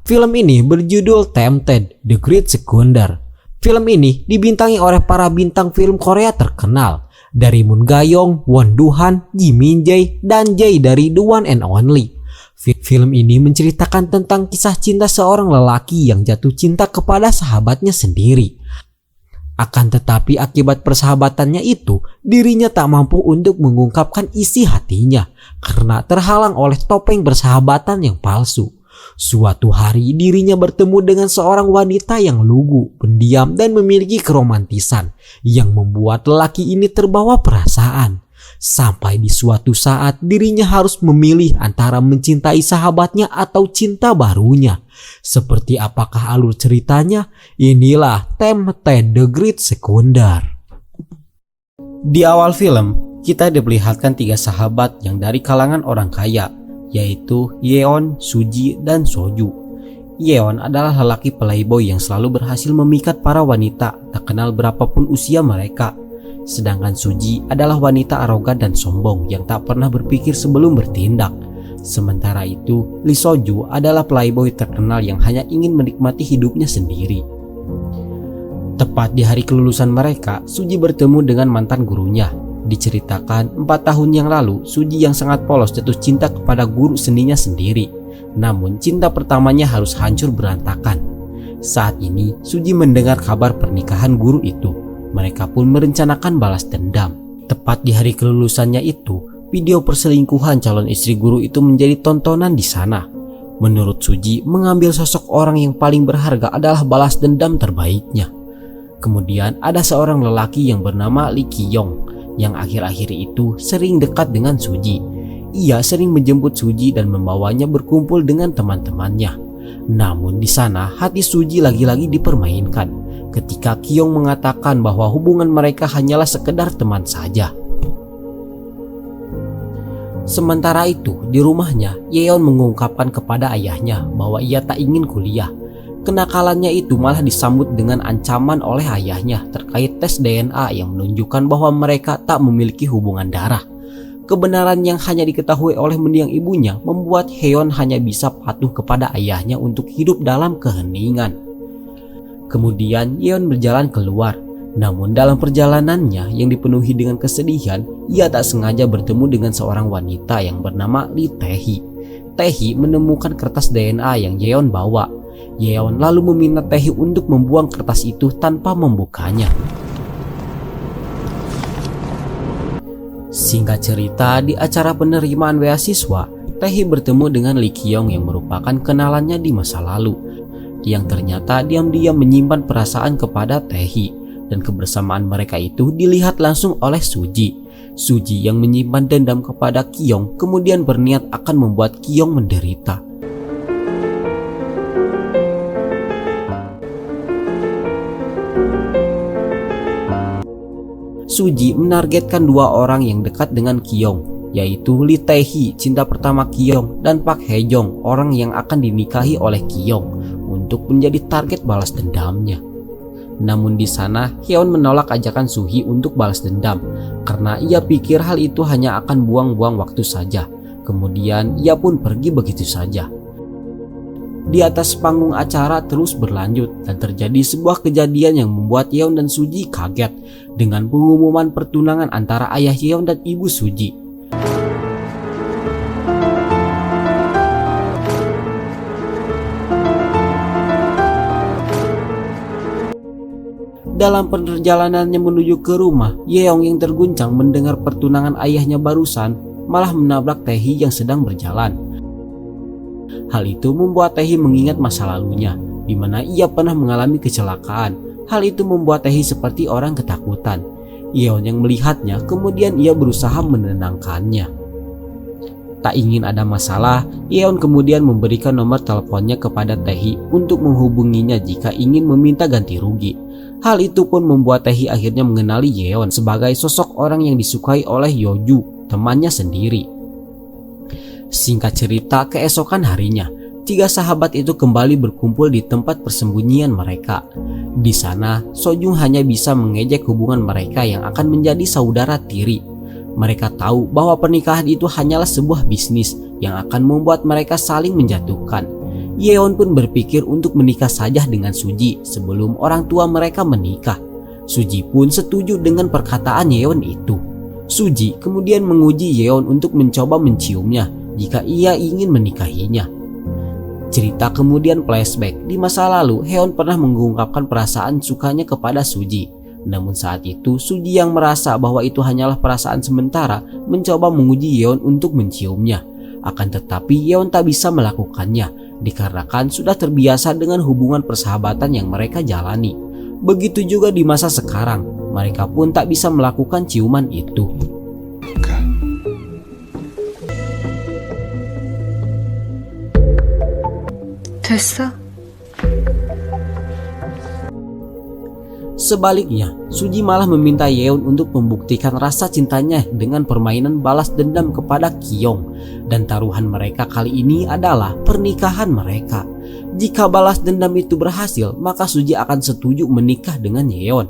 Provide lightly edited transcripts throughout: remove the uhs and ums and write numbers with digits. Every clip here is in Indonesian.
Film ini berjudul Tempted: The Great Seconder. Film ini dibintangi oleh para bintang film Korea terkenal dari Moon Ga-young, Won Do-han, Ji Min-jae, dan Jae dari The One and Only. Film ini menceritakan tentang kisah cinta seorang lelaki yang jatuh cinta kepada sahabatnya sendiri. Akan tetapi akibat persahabatannya itu, dirinya tak mampu untuk mengungkapkan isi hatinya karena terhalang oleh topeng persahabatan yang palsu. Suatu hari dirinya bertemu dengan seorang wanita yang lugu, pendiam, dan memiliki keromantisan yang membuat lelaki ini terbawa perasaan. Sampai di suatu saat dirinya harus memilih antara mencintai sahabatnya atau cinta barunya. Seperti apakah alur ceritanya? Inilah Tempted: The Great Seconder. Di awal film, kita diperlihatkan 3 sahabat yang dari kalangan orang kaya, yaitu Yeon, Suji, dan Soju. Yeon adalah lelaki playboy yang selalu berhasil memikat para wanita tak kenal berapapun usia mereka. Sedangkan Suji adalah wanita arogan dan sombong yang tak pernah berpikir sebelum bertindak. Sementara itu, Lee Soju adalah playboy terkenal yang hanya ingin menikmati hidupnya sendiri. Tepat di hari kelulusan mereka, Suji bertemu dengan mantan gurunya. Diceritakan 4 tahun yang lalu, Suji yang sangat polos jatuh cinta kepada guru seninya sendiri. Namun cinta pertamanya harus hancur berantakan. Saat ini, Suji mendengar kabar pernikahan guru itu. Mereka pun merencanakan balas dendam. Tepat di hari kelulusannya itu, video perselingkuhan calon istri guru itu menjadi tontonan di sana. Menurut Suji, mengambil sosok orang yang paling berharga adalah balas dendam terbaiknya. Kemudian ada seorang lelaki yang bernama Lee Ki-yong yang akhir-akhir itu sering dekat dengan Suji. Ia sering menjemput Suji dan membawanya berkumpul dengan teman-temannya. Namun di sana hati Suji lagi-lagi dipermainkan ketika Ki-yong mengatakan bahwa hubungan mereka hanyalah sekedar teman saja. Sementara itu di rumahnya, Yeon mengungkapkan kepada ayahnya bahwa ia tak ingin kuliah. Kenakalannya itu malah disambut dengan ancaman oleh ayahnya terkait tes DNA yang menunjukkan bahwa mereka tak memiliki hubungan darah. Kebenaran yang hanya diketahui oleh mendiang ibunya membuat Yeon hanya bisa patuh kepada ayahnya untuk hidup dalam keheningan. Kemudian Yeon berjalan keluar. Namun dalam perjalanannya yang dipenuhi dengan kesedihan, ia tak sengaja bertemu dengan seorang wanita yang bernama Lee Tae-hee. Tae-hee menemukan kertas DNA yang Yeon bawa. Yeon lalu meminta Tae-hee untuk membuang kertas itu tanpa membukanya. Singkat cerita, di acara penerimaan beasiswa, Tae-hee bertemu dengan Lee Ki-yong yang merupakan kenalannya di masa lalu, yang ternyata diam-diam menyimpan perasaan kepada Tae-hee, dan kebersamaan mereka itu dilihat langsung oleh Suji. Suji yang menyimpan dendam kepada Ki-yong kemudian berniat akan membuat Ki-yong menderita. Suji menargetkan 2 orang yang dekat dengan Ki-yong, yaitu Lee Tae-hee, cinta pertama Ki-yong, dan Park Hae-jong, orang yang akan dinikahi oleh Ki-yong, untuk menjadi target balas dendamnya. Namun di sana, Yeon menolak ajakan Suhi untuk balas dendam karena ia pikir hal itu hanya akan buang-buang waktu saja. Kemudian ia pun pergi begitu saja. Di atas panggung acara terus berlanjut dan terjadi sebuah kejadian yang membuat Yeon dan Suji kaget dengan pengumuman pertunangan antara ayah Yeon dan ibu Suji. Dalam perjalanannya menuju ke rumah, Yeong yang terguncang mendengar pertunangan ayahnya barusan malah menabrak Tae-hee yang sedang berjalan. Hal itu membuat Tae-hee mengingat masa lalunya, di mana ia pernah mengalami kecelakaan. Hal itu membuat Tae-hee seperti orang ketakutan. Yeon yang melihatnya, kemudian ia berusaha menenangkannya. Tak ingin ada masalah, Yeon kemudian memberikan nomor teleponnya kepada Tae-hee untuk menghubunginya jika ingin meminta ganti rugi. Hal itu pun membuat Tae-hee akhirnya mengenali Yeon sebagai sosok orang yang disukai oleh Yeoju, temannya sendiri. Singkat cerita, keesokan harinya, 3 sahabat itu kembali berkumpul di tempat persembunyian mereka. Di sana, Sojung hanya bisa mengejek hubungan mereka yang akan menjadi saudara tiri. Mereka tahu bahwa pernikahan itu hanyalah sebuah bisnis yang akan membuat mereka saling menjatuhkan. Yeon pun berpikir untuk menikah saja dengan Suji sebelum orang tua mereka menikah. Suji pun setuju dengan perkataan Yeon itu. Suji kemudian menguji Yeon untuk mencoba menciumnya jika ia ingin menikahinya. Cerita kemudian flashback. Di masa lalu, Heon pernah mengungkapkan perasaan sukanya kepada Suji. Namun saat itu, Suji yang merasa bahwa itu hanyalah perasaan sementara mencoba menguji Yeon untuk menciumnya. Akan tetapi Yeon tak bisa melakukannya dikarenakan sudah terbiasa dengan hubungan persahabatan yang mereka jalani. Begitu juga di masa sekarang, mereka pun tak bisa melakukan ciuman itu. 됐어? Sebaliknya, Suji malah meminta Yeon untuk membuktikan rasa cintanya dengan permainan balas dendam kepada Kyung. Dan taruhan mereka kali ini adalah pernikahan mereka. Jika balas dendam itu berhasil, maka Suji akan setuju menikah dengan Yeon.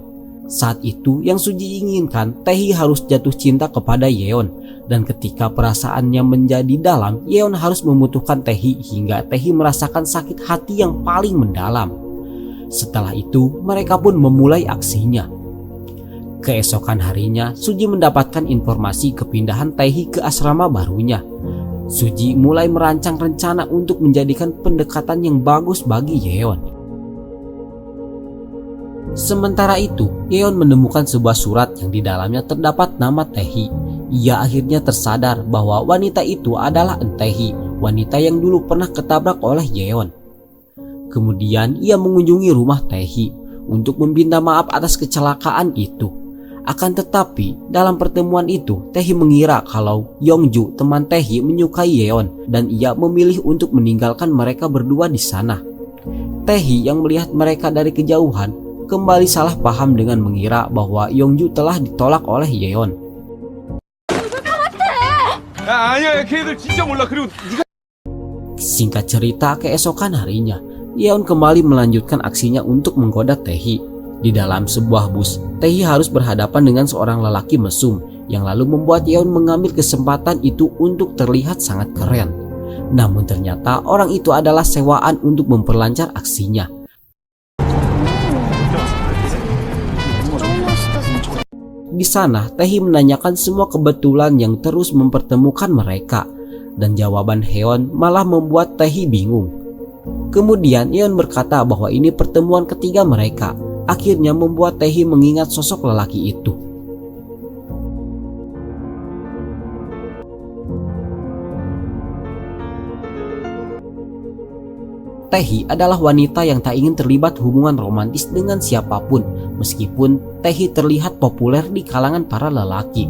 Saat itu yang Suji inginkan, Taehi harus jatuh cinta kepada Yeon. Dan ketika perasaannya menjadi dalam, Yeon harus membutuhkan Taehi hingga Taehi merasakan sakit hati yang paling mendalam. Setelah itu, mereka pun memulai aksinya. Keesokan harinya, Suji mendapatkan informasi kepindahan Taehi ke asrama barunya. Suji mulai merancang rencana untuk menjadikan pendekatan yang bagus bagi Yeon. Sementara itu, Yeon menemukan sebuah surat yang di dalamnya terdapat nama Taehi. Ia akhirnya tersadar bahwa wanita itu adalah Taehi, wanita yang dulu pernah ketabrak oleh Yeon. Kemudian ia mengunjungi rumah Taehi untuk meminta maaf atas kecelakaan itu. Akan tetapi dalam pertemuan itu Taehi mengira kalau Yongju teman Taehi menyukai Yeon dan ia memilih untuk meninggalkan mereka berdua di sana. Taehi yang melihat mereka dari kejauhan kembali salah paham dengan mengira bahwa Yongju telah ditolak oleh Yeon. Singkat cerita, keesokan harinya Yeon kembali melanjutkan aksinya untuk menggoda Taehi. Di dalam sebuah bus, Taehi harus berhadapan dengan seorang lelaki mesum yang lalu membuat Yeon mengambil kesempatan itu untuk terlihat sangat keren. Namun ternyata orang itu adalah sewaan untuk memperlancar aksinya. Di sana, Taehi menanyakan semua kebetulan yang terus mempertemukan mereka, dan jawaban Heon malah membuat Taehi bingung. Kemudian Yeon berkata bahwa ini pertemuan ketiga mereka. Akhirnya membuat Taehi mengingat sosok lelaki itu. Taehi adalah wanita yang tak ingin terlibat hubungan romantis dengan siapapun, meskipun Taehi terlihat populer di kalangan para lelaki.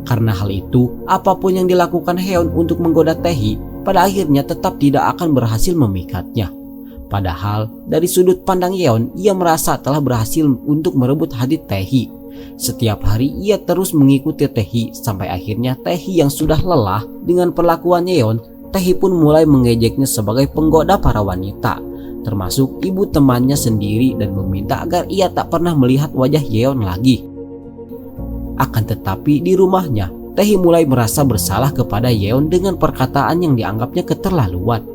Karena hal itu, apapun yang dilakukan Heon untuk menggoda Taehi, pada akhirnya tetap tidak akan berhasil memikatnya. Padahal dari sudut pandang Yeon, ia merasa telah berhasil untuk merebut hati Taehi. Setiap hari ia terus mengikuti Taehi sampai akhirnya Taehi yang sudah lelah dengan perlakuan Yeon, Taehi pun mulai mengejeknya sebagai penggoda para wanita, termasuk ibu temannya sendiri, dan meminta agar ia tak pernah melihat wajah Yeon lagi. Akan tetapi di rumahnya, Taehi mulai merasa bersalah kepada Yeon dengan perkataan yang dianggapnya keterlaluan.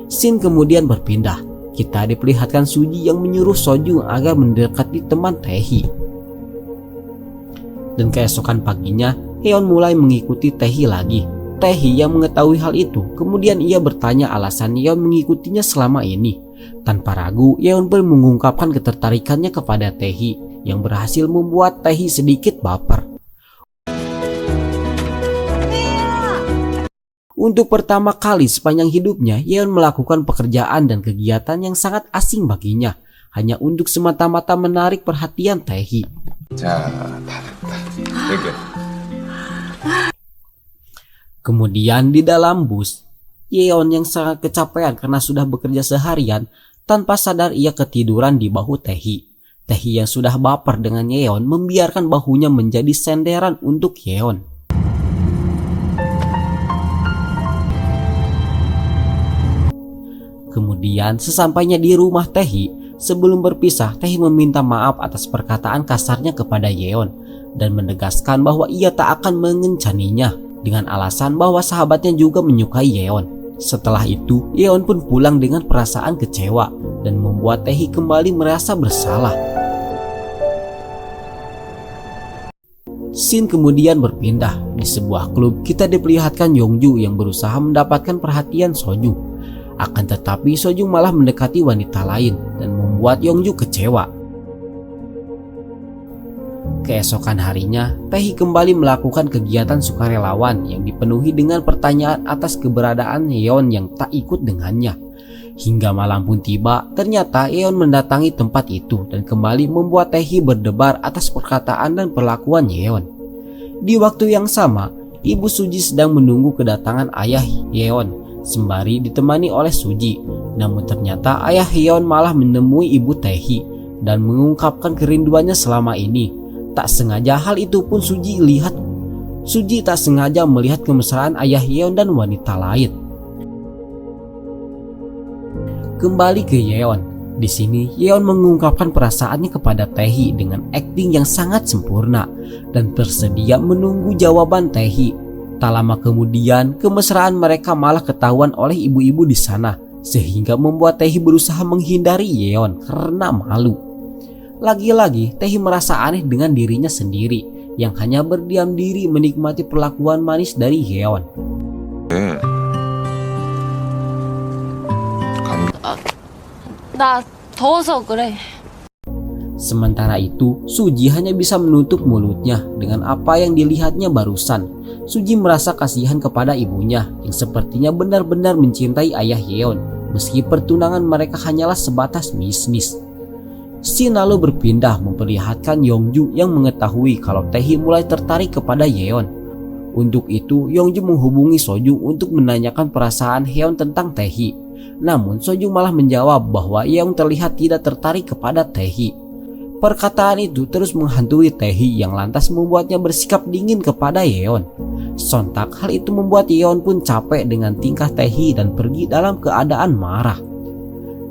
Scene kemudian berpindah. Kita diperlihatkan Suji yang menyuruh Sojung agar mendekati teman Taehi. Dan keesokan paginya, Heon mulai mengikuti Taehi lagi. Taehi yang mengetahui hal itu, kemudian ia bertanya alasan Yeon mengikutinya selama ini. Tanpa ragu, Yeon pun mengungkapkan ketertarikannya kepada Taehi, yang berhasil membuat Taehi sedikit baper. Untuk pertama kali sepanjang hidupnya, Yeon melakukan pekerjaan dan kegiatan yang sangat asing baginya, hanya untuk semata-mata menarik perhatian Taehi. Kemudian di dalam bus, Yeon yang sangat kecapean karena sudah bekerja seharian, tanpa sadar ia ketiduran di bahu Taehi. Taehi yang sudah baper dengan Yeon membiarkan bahunya menjadi senderan untuk Yeon. Kemudian sesampainya di rumah Taehi, sebelum berpisah Taehi meminta maaf atas perkataan kasarnya kepada Yeon dan menegaskan bahwa ia tak akan mengencaninya dengan alasan bahwa sahabatnya juga menyukai Yeon. Setelah itu, Yeon pun pulang dengan perasaan kecewa dan membuat Taehi kembali merasa bersalah. Scene kemudian berpindah. Di sebuah klub, kita diperlihatkan Yongju yang berusaha mendapatkan perhatian Sojung. Akan tetapi Sojung malah mendekati wanita lain dan membuat Yongju kecewa. Keesokan harinya, Taehi kembali melakukan kegiatan sukarelawan yang dipenuhi dengan pertanyaan atas keberadaan Yeon yang tak ikut dengannya. Hingga malam pun tiba, ternyata Yeon mendatangi tempat itu dan kembali membuat Taehi berdebar atas perkataan dan perlakuan Yeon. Di waktu yang sama, Ibu Suji sedang menunggu kedatangan ayah Yeon sembari ditemani oleh Suji. Namun ternyata ayah Yeon malah menemui Ibu Taehi dan mengungkapkan kerinduannya selama ini. Tak sengaja hal itu pun Suji lihat. Suji tak sengaja melihat kemesraan ayah Yeon dan wanita lain. Kembali ke Yeon. Di sini Yeon mengungkapkan perasaannya kepada Taehi dengan akting yang sangat sempurna dan bersedia menunggu jawaban Taehi. Tak lama kemudian, kemesraan mereka malah ketahuan oleh ibu-ibu di sana, sehingga membuat Taehi berusaha menghindari Yeon karena malu. Lagi-lagi Taehi merasa aneh dengan dirinya sendiri yang hanya berdiam diri menikmati perlakuan manis dari Yeon. 나 더워서 그래. Sementara itu, Suji hanya bisa menutup mulutnya dengan apa yang dilihatnya barusan. Suji merasa kasihan kepada ibunya yang sepertinya benar-benar mencintai ayah Yeon, meski pertunangan mereka hanyalah sebatas bisnis. Scene lalu berpindah memperlihatkan Yongju yang mengetahui kalau Taehi mulai tertarik kepada Yeon. Untuk itu, Yongju menghubungi Sojung untuk menanyakan perasaan Yeon tentang Taehi. Namun Sojung malah menjawab bahwa Yeon terlihat tidak tertarik kepada Taehi. Perkataan itu terus menghantui Taehi yang lantas membuatnya bersikap dingin kepada Yeon. Sontak hal itu membuat Yeon pun capek dengan tingkah Taehi dan pergi dalam keadaan marah.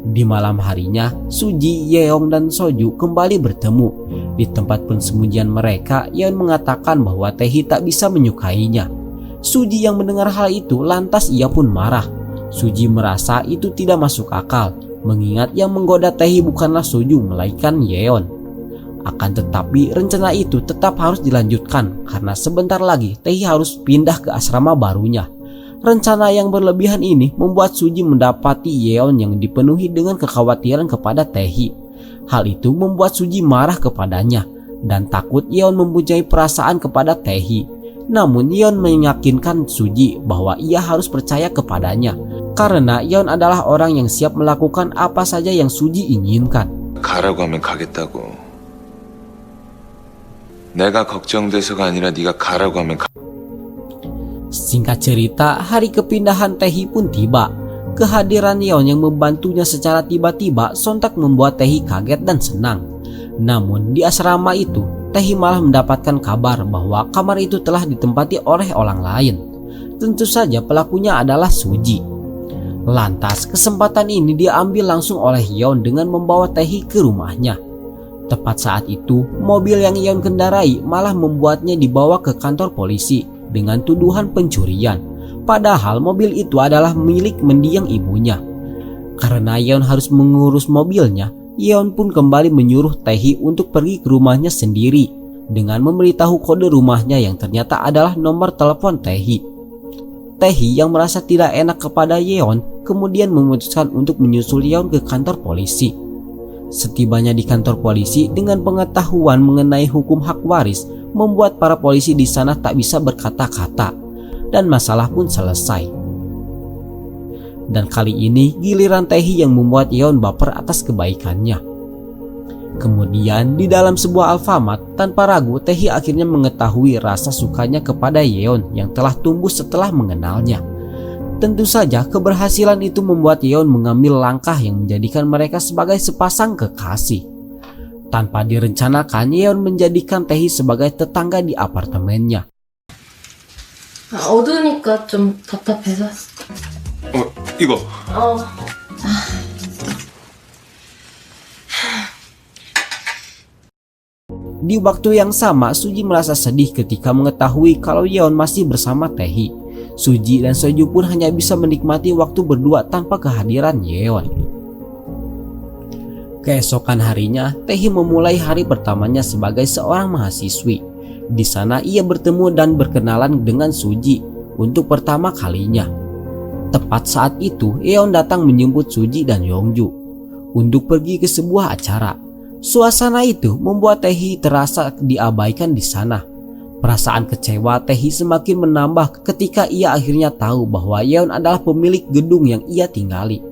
Di malam harinya, Suji, Yeong, dan Soju kembali bertemu. Di tempat persembunyian mereka, Yeon mengatakan bahwa Taehi tak bisa menyukainya. Suji yang mendengar hal itu lantas ia pun marah. Suji merasa itu tidak masuk akal, mengingat yang menggoda Taehi bukanlah Soju melainkan Yeon. Akan tetapi rencana itu tetap harus dilanjutkan karena sebentar lagi Taehi harus pindah ke asrama barunya. Rencana yang berlebihan ini membuat Suji mendapati Yeon yang dipenuhi dengan kekhawatiran kepada Taehi. Hal itu membuat Suji marah kepadanya dan takut Yeon mempunyai perasaan kepada Taehi. Namun Yeon meyakinkan Suji bahwa ia harus percaya kepadanya karena Yeon adalah orang yang siap melakukan apa saja yang Suji inginkan. 가라고 하면 가겠다고. 내가 걱정돼서가 아니라 네가 가라고 하면 Singkat cerita, hari kepindahan Taehi pun tiba. Kehadiran Yeon yang membantunya secara tiba-tiba sontak membuat Taehi kaget dan senang. Namun di asrama itu, Taehi malah mendapatkan kabar bahwa kamar itu telah ditempati oleh orang lain. Tentu saja pelakunya adalah Suji. Lantas kesempatan ini diambil langsung oleh Yeon dengan membawa Taehi ke rumahnya. Tepat saat itu, mobil yang Yeon kendarai malah membuatnya dibawa ke kantor polisi dengan tuduhan pencurian. Padahal mobil itu adalah milik mendiang ibunya. Karena Yeon harus mengurus mobilnya, Yeon pun kembali menyuruh Taehi untuk pergi ke rumahnya sendiri dengan memberitahu kode rumahnya yang ternyata adalah nomor telepon Taehi. Taehi yang merasa tidak enak kepada Yeon kemudian memutuskan untuk menyusul Yeon ke kantor polisi. Setibanya di kantor polisi, dengan pengetahuan mengenai hukum hak waris membuat para polisi di sana tak bisa berkata-kata dan masalah pun selesai. Dan kali ini giliran Taehi yang membuat Yeon baper atas kebaikannya. Kemudian di dalam sebuah Alfamart, tanpa ragu Taehi akhirnya mengetahui rasa sukanya kepada Yeon yang telah tumbuh setelah mengenalnya. Tentu saja keberhasilan itu membuat Yeon mengambil langkah yang menjadikan mereka sebagai sepasang kekasih. Tanpa direncanakan, Yeon menjadikan Taehi sebagai tetangga di apartemennya. 어두우니까 좀 답답해서. 이거. Di waktu yang sama, Suji merasa sedih ketika mengetahui kalau Yeon masih bersama Taehi. Suji dan Soju pun hanya bisa menikmati waktu berdua tanpa kehadiran Yeon. Keesokan harinya, Taehi memulai hari pertamanya sebagai seorang mahasiswi. Di sana ia bertemu dan berkenalan dengan Suji untuk pertama kalinya. Tepat saat itu, Yeon datang menjemput Suji dan Yongju untuk pergi ke sebuah acara. Suasana itu membuat Taehi terasa diabaikan di sana. Perasaan kecewa Taehi semakin menambah ketika ia akhirnya tahu bahwa Yeon adalah pemilik gedung yang ia tinggali.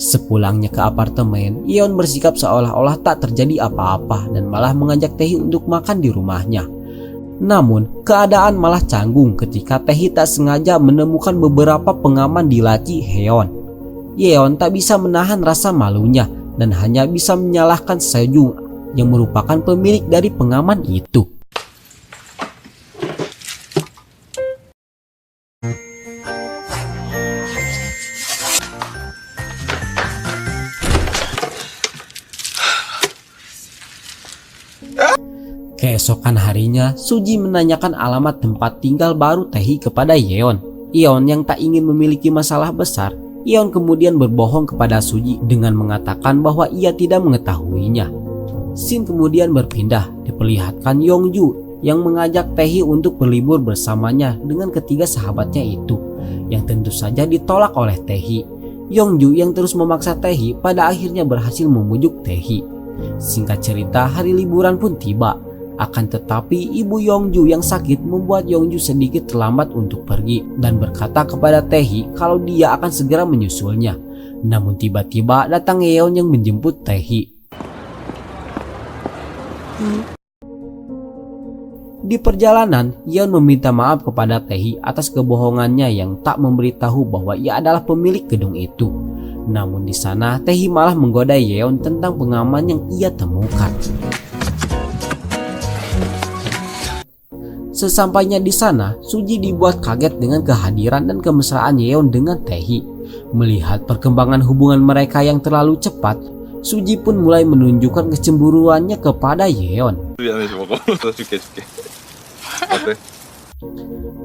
Sepulangnya ke apartemen, Yeon bersikap seolah-olah tak terjadi apa-apa dan malah mengajak Taehi untuk makan di rumahnya. Namun, keadaan malah canggung ketika Taehi tak sengaja menemukan beberapa pengaman di laci Heon. Yeon tak bisa menahan rasa malunya dan hanya bisa menyalahkan Sejung yang merupakan pemilik dari pengaman itu. Keesokan harinya, Suji menanyakan alamat tempat tinggal baru Taehi kepada Yeon. Yeon yang tak ingin memiliki masalah besar, Yeon kemudian berbohong kepada Suji dengan mengatakan bahwa ia tidak mengetahuinya. Scene kemudian berpindah, diperlihatkan Yongju yang mengajak Taehi untuk berlibur bersamanya dengan ketiga sahabatnya itu, yang tentu saja ditolak oleh Taehi. Yongju yang terus memaksa Taehi pada akhirnya berhasil memujuk Taehi. Singkat cerita, hari liburan pun tiba. Akan tetapi ibu Yongju yang sakit membuat Yongju sedikit terlambat untuk pergi dan berkata kepada Taehi kalau dia akan segera menyusulnya. Namun tiba-tiba datang Yeon yang menjemput Taehi. Di perjalanan, Yeon meminta maaf kepada Taehi atas kebohongannya yang tak memberitahu bahwa ia adalah pemilik gedung itu. Namun di sana Taehi malah menggoda Yeon tentang pengaman yang ia temukan. Sesampainya di sana, Suji dibuat kaget dengan kehadiran dan kemesraan Yeon dengan Taehi. Melihat perkembangan hubungan mereka yang terlalu cepat, Suji pun mulai menunjukkan kecemburuannya kepada Yeon.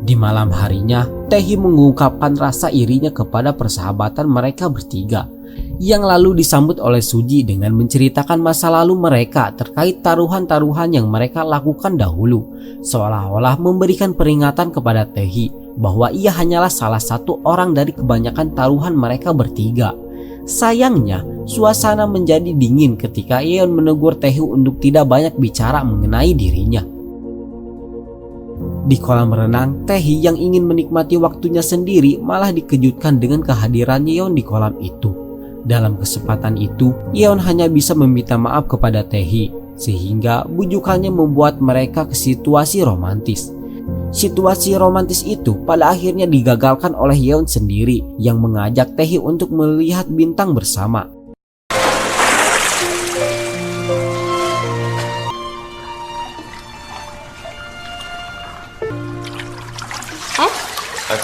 Di malam harinya, Taehi mengungkapkan rasa irinya kepada persahabatan mereka bertiga, yang lalu disambut oleh Suji dengan menceritakan masa lalu mereka terkait taruhan-taruhan yang mereka lakukan dahulu, seolah-olah memberikan peringatan kepada Taehi bahwa ia hanyalah salah satu orang dari kebanyakan taruhan mereka bertiga. Sayangnya, suasana menjadi dingin ketika Yeon menegur Taehi untuk tidak banyak bicara mengenai dirinya. Di kolam renang, Taehi yang ingin menikmati waktunya sendiri malah dikejutkan dengan kehadiran Yeon di kolam itu. Dalam kesempatan itu, Yeon hanya bisa meminta maaf kepada Taehi, sehingga bujukannya membuat mereka ke situasi romantis. Situasi romantis itu pada akhirnya digagalkan oleh Yeon sendiri yang mengajak Taehi untuk melihat bintang bersama.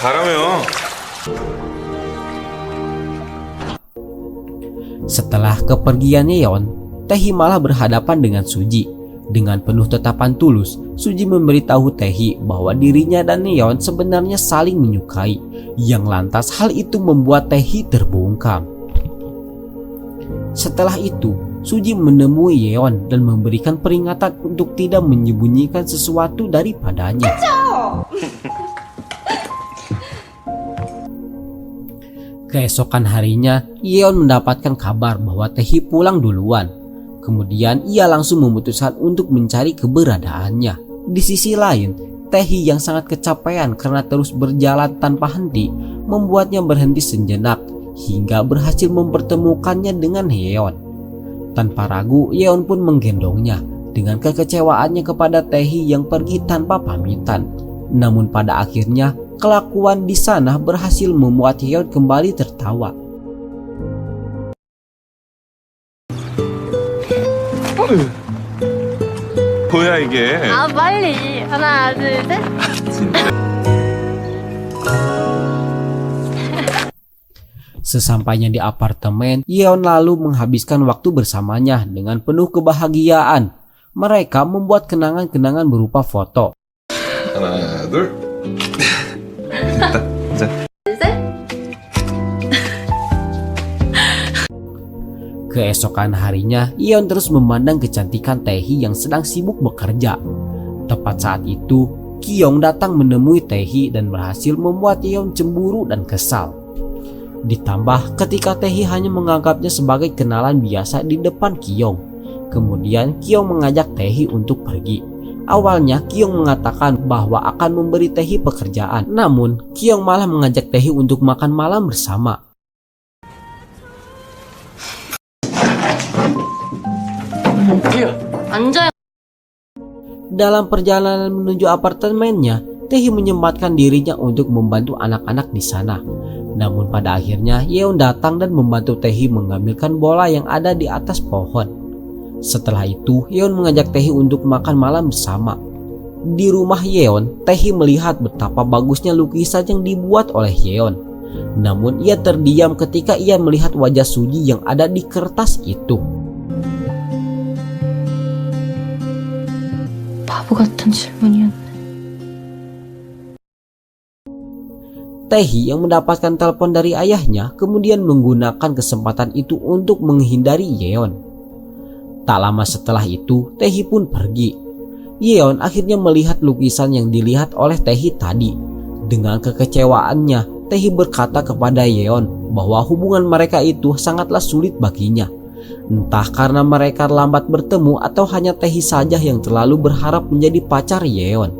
가라며. Setelah kepergian Yeon, Taehi malah berhadapan dengan Suji. Dengan penuh tatapan tulus, Suji memberitahu Taehi bahwa dirinya dan Yeon sebenarnya saling menyukai, yang lantas hal itu membuat Taehi terbungkam. Setelah itu, Suji menemui Yeon dan memberikan peringatan untuk tidak menyembunyikan sesuatu daripadanya. Keesokan harinya, Yeon mendapatkan kabar bahwa Taehi pulang duluan. Kemudian ia langsung memutuskan untuk mencari keberadaannya. Di sisi lain, Taehi yang sangat kecapean karena terus berjalan tanpa henti membuatnya berhenti sejenak hingga berhasil mempertemukannya dengan Yeon. Tanpa ragu, Yeon pun menggendongnya dengan kekecewaannya kepada Taehi yang pergi tanpa pamitan. Namun pada akhirnya, kelakuan di sana berhasil membuat Yeon kembali tertawa. 뭐야 이게? 아, 빨리. 하나, 둘, 셋. Sesampainya di apartemen, Yeon lalu menghabiskan waktu bersamanya dengan penuh kebahagiaan. Mereka membuat kenangan-kenangan berupa foto. 하나 둘. 됐다. 자. Keesokan harinya, Yeon terus memandang kecantikan Taehi yang sedang sibuk bekerja. Tepat saat itu, Kyung datang menemui Taehi dan berhasil membuat Yeon cemburu dan kesal. Ditambah ketika Taehi hanya menganggapnya sebagai kenalan biasa di depan Kyung. Kemudian Kyung mengajak Taehi untuk pergi. Awalnya Kyung mengatakan bahwa akan memberi Taehi pekerjaan. Namun Kyung malah mengajak Taehi untuk makan malam bersama. 앉아요. Dalam perjalanan menuju apartemennya, Taehi menyempatkan dirinya untuk membantu anak-anak di sana. Namun pada akhirnya Yeon datang dan membantu Taehi mengambilkan bola yang ada di atas pohon. Setelah itu, Yeon mengajak Taehi untuk makan malam bersama. Di rumah Yeon, Taehi melihat betapa bagusnya lukisan yang dibuat oleh Yeon. Namun ia terdiam ketika ia melihat wajah Suji yang ada di kertas itu. 바보 같은 질문이었네. Taehi yang mendapatkan telepon dari ayahnya kemudian menggunakan kesempatan itu untuk menghindari Yeon. Tak lama setelah itu, Taehi pun pergi. Yeon akhirnya melihat lukisan yang dilihat oleh Taehi tadi. Dengan kekecewaannya, Taehi berkata kepada Yeon bahwa hubungan mereka itu sangatlah sulit baginya. Entah karena mereka lambat bertemu atau hanya Taehi saja yang terlalu berharap menjadi pacar Yeon.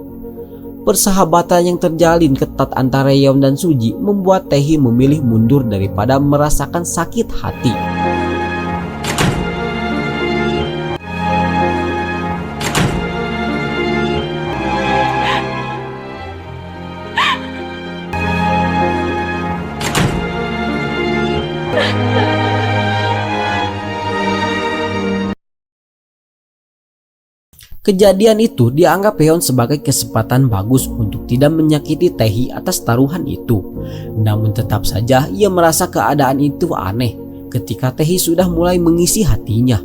Persahabatan yang terjalin ketat antara Yeon dan Suji membuat Taehi memilih mundur daripada merasakan sakit hati. Kejadian itu dianggap Yeon sebagai kesempatan bagus untuk tidak menyakiti Taehi atas taruhan itu. Namun tetap saja ia merasa keadaan itu aneh ketika Taehi sudah mulai mengisi hatinya.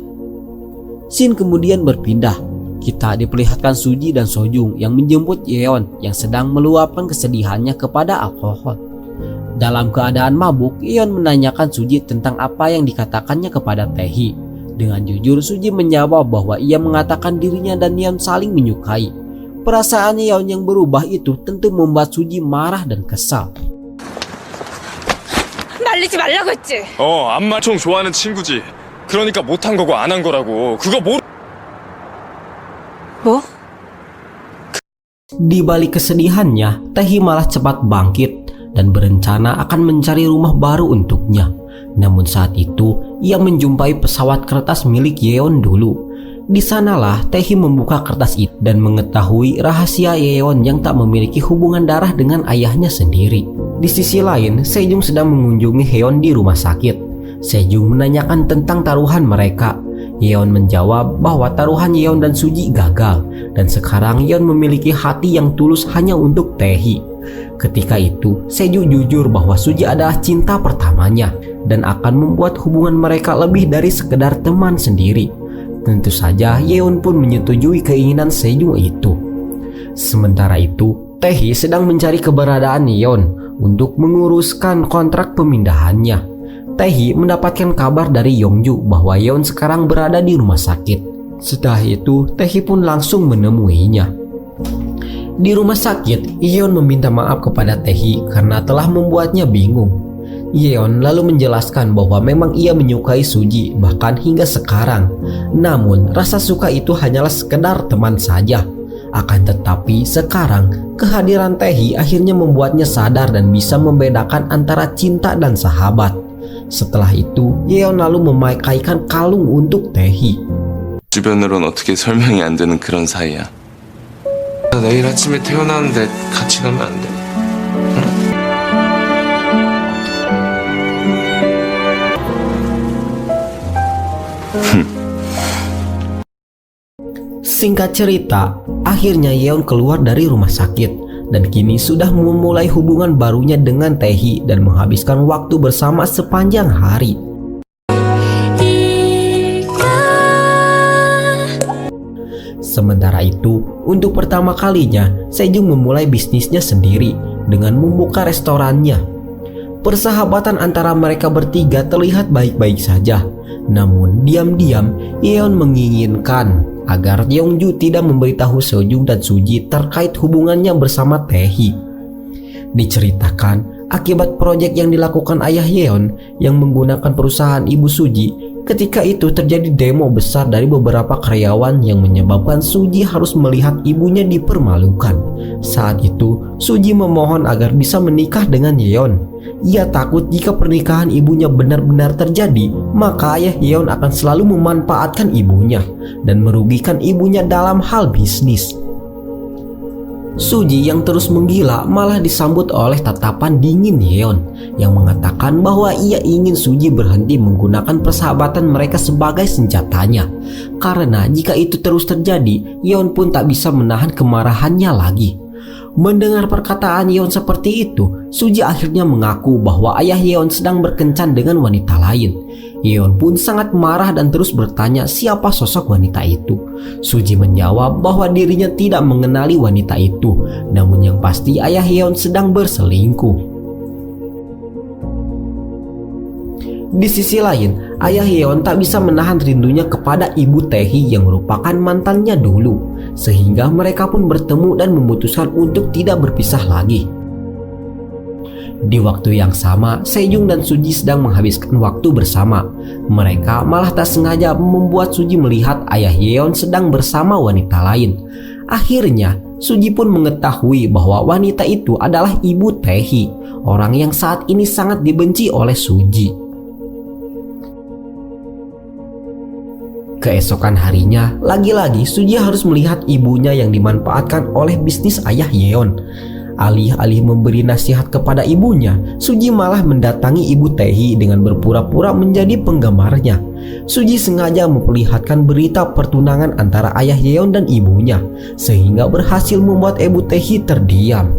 Scene kemudian berpindah. Kita diperlihatkan Suji dan Sojung yang menjemput Yeon yang sedang meluapkan kesedihannya kepada alkohol. Dalam keadaan mabuk, Yeon menanyakan Suji tentang apa yang dikatakannya kepada Taehi. Dengan jujur, Suji menjawab bahwa ia mengatakan dirinya dan Yeon saling menyukai. Perasaan Yeon yang berubah itu tentu membuat Suji marah dan kesal. 말리지 말라고 했지. 엄청 좋아하는 친구지. 그러니까 못한 거고 안 한 거라고. 그거 뭐? 뭐? Di balik kesedihannya, Taehi malah cepat bangkit dan berencana akan mencari rumah baru untuknya. Namun saat itu, ia menjumpai pesawat kertas milik Yeon dulu. Di sanalah Taehi membuka kertas itu dan mengetahui rahasia Yeon yang tak memiliki hubungan darah dengan ayahnya sendiri. Di sisi lain, Sejung sedang mengunjungi Yeon di rumah sakit. Sejung menanyakan tentang taruhan mereka. Yeon menjawab bahwa taruhan Yeon dan Suji gagal dan sekarang Yeon memiliki hati yang tulus hanya untuk Taehi. Ketika itu, Sejung jujur bahwa Suji adalah cinta pertamanya dan akan membuat hubungan mereka lebih dari sekedar teman sendiri. Tentu saja Yeon pun menyetujui keinginan Sejung itu. Sementara itu, Taehi sedang mencari keberadaan Yeon untuk menguruskan kontrak pemindahannya. Taehi mendapatkan kabar dari Yongju bahwa Yeon sekarang berada di rumah sakit. Setelah itu, Taehi pun langsung menemuinya. Di rumah sakit, Yeon meminta maaf kepada Taehi karena telah membuatnya bingung. Yeon lalu menjelaskan bahwa memang ia menyukai Suji bahkan hingga sekarang. Namun rasa suka itu hanyalah sekedar teman saja. Akan tetapi sekarang kehadiran Taehi akhirnya membuatnya sadar dan bisa membedakan antara cinta dan sahabat. Setelah itu, Yeon lalu memakaikan kalung untuk Taehi. 주변으론 어떻게 설명이 안 되는 그런 사이야. 내일 아침에 태어나는데 같이 가면 안 돼? Singkat cerita, akhirnya Yeon keluar dari rumah sakit dan kini sudah memulai hubungan barunya dengan Taehi dan menghabiskan waktu bersama sepanjang hari. Sementara itu, untuk pertama kalinya, Sejung memulai bisnisnya sendiri dengan membuka restorannya. Persahabatan antara mereka bertiga terlihat baik-baik saja. Namun diam-diam Yeon menginginkan agar Yeongju tidak memberitahu Sejong dan Suji terkait hubungannya bersama Taehi. Diceritakan akibat proyek yang dilakukan ayah Yeon yang menggunakan perusahaan ibu Suji, ketika itu terjadi demo besar dari beberapa karyawan yang menyebabkan Suji harus melihat ibunya dipermalukan. Saat itu Suji memohon agar bisa menikah dengan Yeon. Ia takut jika pernikahan ibunya benar-benar terjadi, maka ayah Yeon akan selalu memanfaatkan ibunya dan merugikan ibunya dalam hal bisnis. Suji yang terus menggila malah disambut oleh tatapan dingin Yeon yang mengatakan bahwa ia ingin Suji berhenti menggunakan persahabatan mereka sebagai senjatanya, karena jika itu terus terjadi, Yeon pun tak bisa menahan kemarahannya lagi. Mendengar perkataan Yeon seperti itu, Suji akhirnya mengaku bahwa ayah Yeon sedang berkencan dengan wanita lain. Yeon pun sangat marah dan terus bertanya siapa sosok wanita itu. Suji menjawab bahwa dirinya tidak mengenali wanita itu, namun yang pasti ayah Yeon sedang berselingkuh. Di sisi lain, ayah Yeon tak bisa menahan rindunya kepada ibu Taehi yang merupakan mantannya dulu, sehingga mereka pun bertemu dan memutuskan untuk tidak berpisah lagi. Di waktu yang sama, Sejong dan Suji sedang menghabiskan waktu bersama. Mereka malah tak sengaja membuat Suji melihat ayah Yeon sedang bersama wanita lain. Akhirnya, Suji pun mengetahui bahwa wanita itu adalah ibu Taehi, orang yang saat ini sangat dibenci oleh Suji. Keesokan harinya, lagi-lagi Suji harus melihat ibunya yang dimanfaatkan oleh bisnis ayah Yeon. Alih-alih memberi nasihat kepada ibunya, Suji malah mendatangi ibu Taehi dengan berpura-pura menjadi penggemarnya. Suji sengaja memperlihatkan berita pertunangan antara ayah Yeon dan ibunya, sehingga berhasil membuat ibu Taehi terdiam.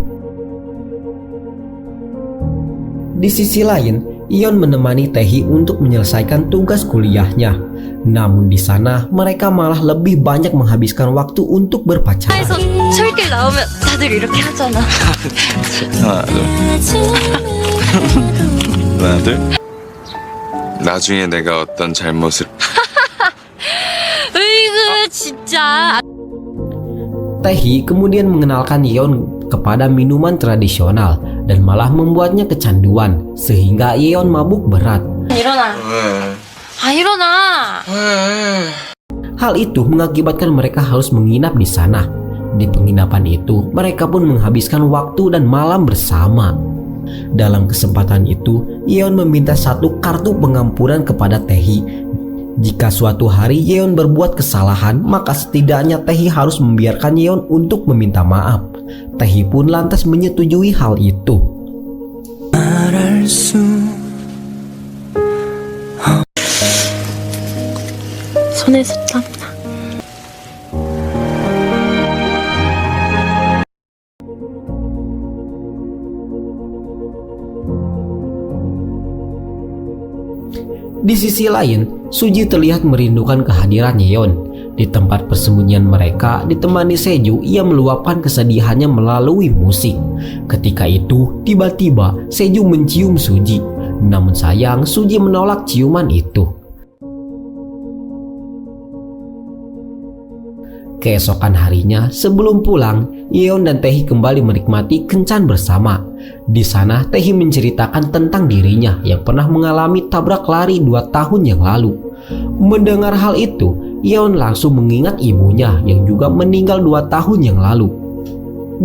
Di sisi lain, Yeon menemani Taehi untuk menyelesaikan tugas kuliahnya. Namun di sana mereka malah lebih banyak menghabiskan waktu untuk berpacaran. 철길 나오면 다들 이렇게 하잖아. 하나 둘. 나중에 내가 어떤 잘못을 으이그 진짜. Taehi kemudian mengenalkan Yeon kepada minuman tradisional dan malah membuatnya kecanduan, sehingga Yeon mabuk berat. 일어나. 일어나. Hal itu mengakibatkan mereka harus menginap di sana. Di penginapan itu, mereka pun menghabiskan waktu dan malam bersama. Dalam kesempatan itu, Yeon meminta satu kartu pengampunan kepada Taehi. Jika suatu hari Yeon berbuat kesalahan, maka setidaknya Taehi harus membiarkan Yeon untuk meminta maaf. Taehi pun lantas menyetujui hal itu. 손에서 땀나. Di sisi lain, Suji terlihat merindukan kehadiran Yeon. Di tempat persembunyian mereka, ditemani Sejong, ia meluapkan kesedihannya melalui musik. Ketika itu, tiba-tiba Sejong mencium Suji. Namun sayang, Suji menolak ciuman itu. Keesokan harinya, sebelum pulang, Yeon dan Taehi kembali menikmati kencan bersama. Di sana, Taehi menceritakan tentang dirinya yang pernah mengalami tabrak lari 2 tahun yang lalu. Mendengar hal itu, Yeon langsung mengingat ibunya yang juga meninggal 2 tahun yang lalu.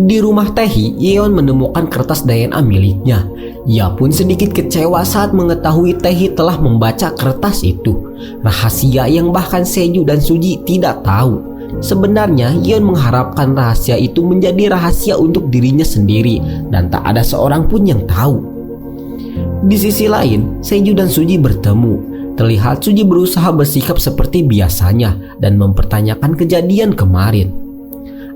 Di rumah Taehi, Yeon menemukan kertas DNA miliknya. Ia pun sedikit kecewa saat mengetahui Taehi telah membaca kertas itu. Rahasia yang bahkan Sejong dan Suji tidak tahu. Sebenarnya Yeon mengharapkan rahasia itu menjadi rahasia untuk dirinya sendiri dan tak ada seorang pun yang tahu. Di sisi lain, Sejong dan Suji bertemu. Terlihat Suji berusaha bersikap seperti biasanya dan mempertanyakan kejadian kemarin.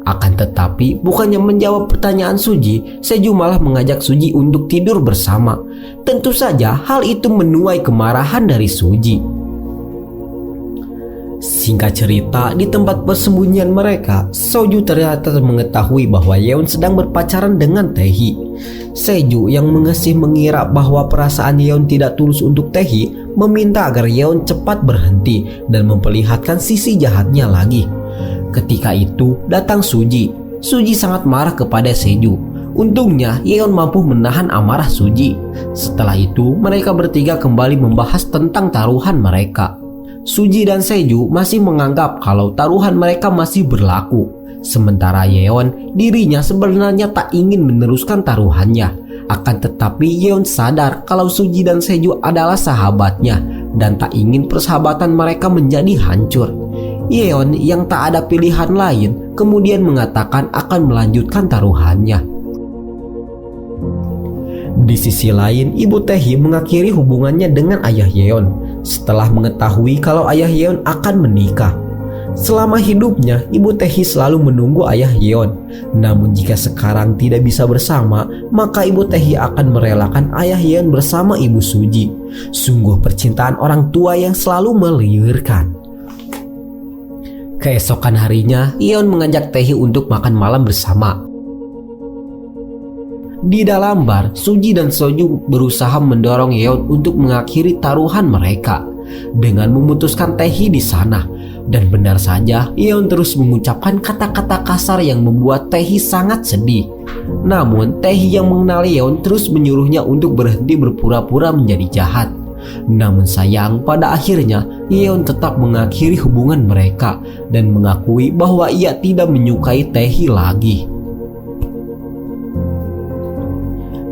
Akan tetapi, bukannya menjawab pertanyaan Suji, Sejong malah mengajak Suji untuk tidur bersama. Tentu saja hal itu menuai kemarahan dari Suji. Singkat cerita, di tempat persembunyian mereka, Soju ternyata mengetahui bahwa Yeon sedang berpacaran dengan Tae-hee. Seju yang mengesih mengira bahwa perasaan Yeon tidak tulus untuk Tae-hee meminta agar Yeon cepat berhenti dan memperlihatkan sisi jahatnya lagi. Ketika itu datang Suji. Suji sangat marah kepada Seju. Untungnya Yeon mampu menahan amarah Suji. Setelah itu mereka bertiga kembali membahas tentang taruhan mereka. Suji dan Seju masih menganggap kalau taruhan mereka masih berlaku. Sementara Yeon, dirinya sebenarnya tak ingin meneruskan taruhannya. Akan tetapi Yeon sadar kalau Suji dan Seju adalah sahabatnya dan tak ingin persahabatan mereka menjadi hancur. Yeon yang tak ada pilihan lain kemudian mengatakan akan melanjutkan taruhannya. Di sisi lain, Ibu Tae-hee mengakhiri hubungannya dengan ayah Yeon setelah mengetahui kalau ayah Yeon akan menikah. Selama hidupnya, Ibu Tae-hee selalu menunggu ayah Yeon. Namun jika sekarang tidak bisa bersama, maka Ibu Tae-hee akan merelakan ayah Yeon bersama Ibu Suji. Sungguh percintaan orang tua yang selalu meliurkan. Keesokan harinya, Yeon mengajak Tae-hee untuk makan malam bersama. Di dalam bar, Suji dan Soju berusaha mendorong Yeon untuk mengakhiri taruhan mereka dengan memutuskan Tae-hee di sana. Dan benar saja, Yeon terus mengucapkan kata-kata kasar yang membuat Tae-hee sangat sedih. Namun, Tae-hee yang mengenal Yeon terus menyuruhnya untuk berhenti berpura-pura menjadi jahat. Namun sayang, pada akhirnya Yeon tetap mengakhiri hubungan mereka dan mengakui bahwa ia tidak menyukai Tae-hee lagi.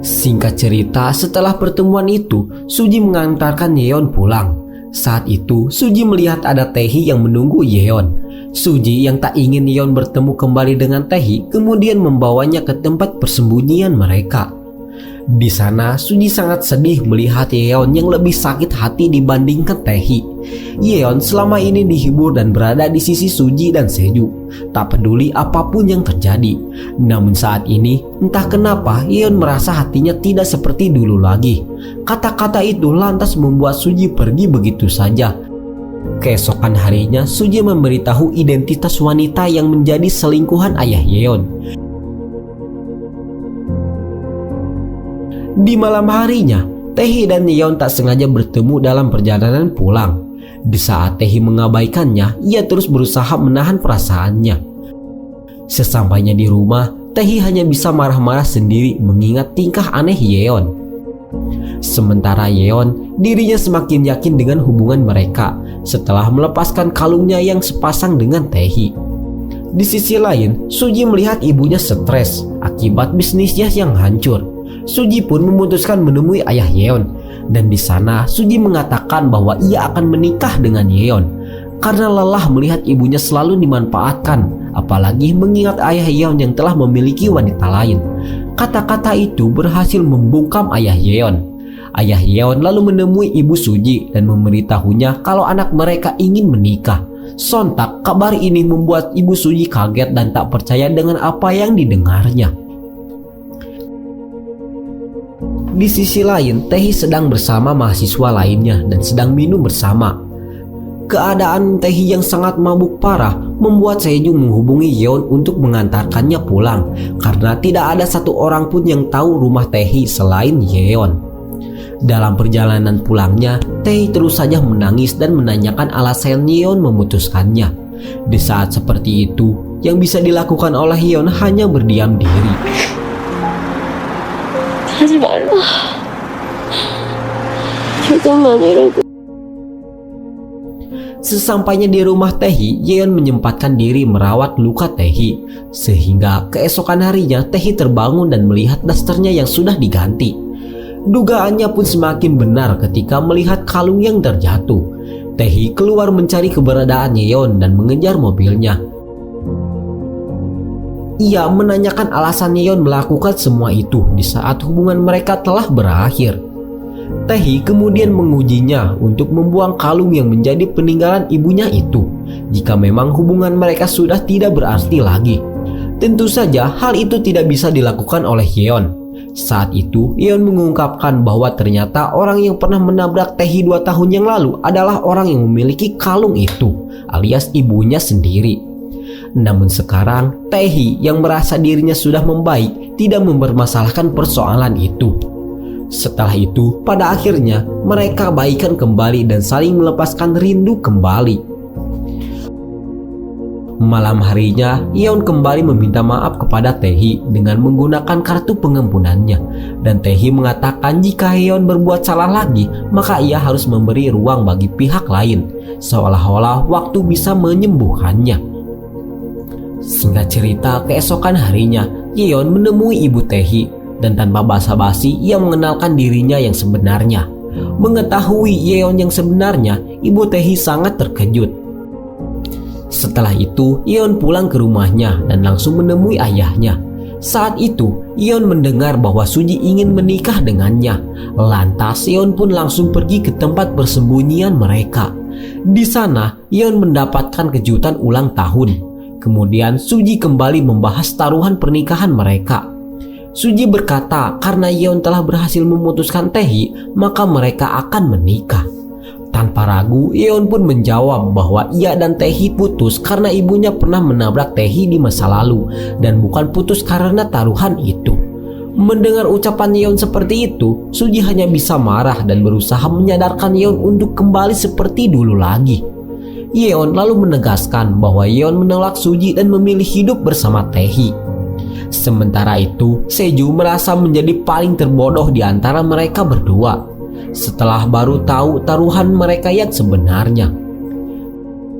Singkat cerita, setelah pertemuan itu, Suji mengantarkan Yeon pulang. Saat itu, Suji melihat ada Tae-hee yang menunggu Yeon. Suji yang tak ingin Yeon bertemu kembali dengan Tae-hee kemudian membawanya ke tempat persembunyian mereka. Di sana, Suji sangat sedih melihat Yeon yang lebih sakit hati dibandingkan Tae-hee. Yeon selama ini dihibur dan berada di sisi Suji dan Seju, tak peduli apapun yang terjadi. Namun saat ini, entah kenapa Yeon merasa hatinya tidak seperti dulu lagi. Kata-kata itu lantas membuat Suji pergi begitu saja. Keesokan harinya, Suji memberitahu identitas wanita yang menjadi selingkuhan ayah Yeon. Di malam harinya, Tae-hee dan Yeon tak sengaja bertemu dalam perjalanan pulang. Di saat Tae-hee mengabaikannya, ia terus berusaha menahan perasaannya. Sesampainya di rumah, Tae-hee hanya bisa marah-marah sendiri mengingat tingkah aneh Yeon. Sementara Yeon, dirinya semakin yakin dengan hubungan mereka setelah melepaskan kalungnya yang sepasang dengan Tae-hee. Di sisi lain, Suji melihat ibunya stres akibat bisnisnya yang hancur. Suji pun memutuskan menemui ayah Yeon, dan di sana Suji mengatakan bahwa ia akan menikah dengan Yeon karena lelah melihat ibunya selalu dimanfaatkan, apalagi mengingat ayah Yeon yang telah memiliki wanita lain. Kata-kata itu berhasil membungkam ayah Yeon. Ayah Yeon lalu menemui ibu Suji dan memberitahunya kalau anak mereka ingin menikah. Sontak kabar ini membuat ibu Suji kaget dan tak percaya dengan apa yang didengarnya. Di sisi lain, Tae-hee sedang bersama mahasiswa lainnya dan sedang minum bersama. Keadaan Tae-hee yang sangat mabuk parah membuat Seju menghubungi Yeon untuk mengantarkannya pulang karena tidak ada satu orang pun yang tahu rumah Tae-hee selain Yeon. Dalam perjalanan pulangnya, Tae-hee terus saja menangis dan menanyakan alasan Yeon memutuskannya. Di saat seperti itu, yang bisa dilakukan oleh Yeon hanya berdiam diri. 하지 말라. 조금만이라도. Sesampainya di rumah Tae-hee, Yeon menyempatkan diri merawat luka Tae-hee. Sehingga keesokan harinya Tae-hee terbangun dan melihat dasternya yang sudah diganti. Dugaannya pun semakin benar ketika melihat kalung yang terjatuh. Tae-hee keluar mencari keberadaan Yeon dan mengejar mobilnya. Ia menanyakan alasan Yeon melakukan semua itu di saat hubungan mereka telah berakhir. Tae-hee kemudian mengujinya untuk membuang kalung yang menjadi peninggalan ibunya itu jika memang hubungan mereka sudah tidak berarti lagi. Tentu saja hal itu tidak bisa dilakukan oleh Yeon. Saat itu, Yeon mengungkapkan bahwa ternyata orang yang pernah menabrak Taehi 2 tahun yang lalu adalah orang yang memiliki kalung itu, alias ibunya sendiri. Namun sekarang, Taehi yang merasa dirinya sudah membaik tidak mempermasalahkan persoalan itu. Setelah itu, pada akhirnya mereka baikan kembali dan saling melepaskan rindu kembali. Malam harinya, Yeon kembali meminta maaf kepada Taehi dengan menggunakan kartu pengampunannya. Dan Taehi mengatakan jika Yeon berbuat salah lagi, maka ia harus memberi ruang bagi pihak lain, seolah-olah waktu bisa menyembuhkannya. Singkat cerita, keesokan harinya, Yeon menemui ibu Taehi, dan tanpa basa-basi ia mengenalkan dirinya yang sebenarnya. Mengetahui Yeon yang sebenarnya, ibu Taehi sangat terkejut. Setelah itu, Yeon pulang ke rumahnya dan langsung menemui ayahnya. Saat itu, Yeon mendengar bahwa Suji ingin menikah dengannya. Lantas, Yeon pun langsung pergi ke tempat persembunyian mereka. Di sana, Yeon mendapatkan kejutan ulang tahun. Kemudian, Suji kembali membahas taruhan pernikahan mereka. Suji berkata karena Yeon telah berhasil memutuskan Taehi, maka mereka akan menikah. Tanpa ragu, Yeon pun menjawab bahwa ia dan Taehi putus karena ibunya pernah menabrak Taehi di masa lalu dan bukan putus karena taruhan itu. Mendengar ucapan Yeon seperti itu, Suji hanya bisa marah dan berusaha menyadarkan Yeon untuk kembali seperti dulu lagi. Yeon lalu menegaskan bahwa Yeon menolak Suji dan memilih hidup bersama Taehi. Sementara itu, Seju merasa menjadi paling terbodoh di antara mereka berdua setelah baru tahu taruhan mereka yang sebenarnya.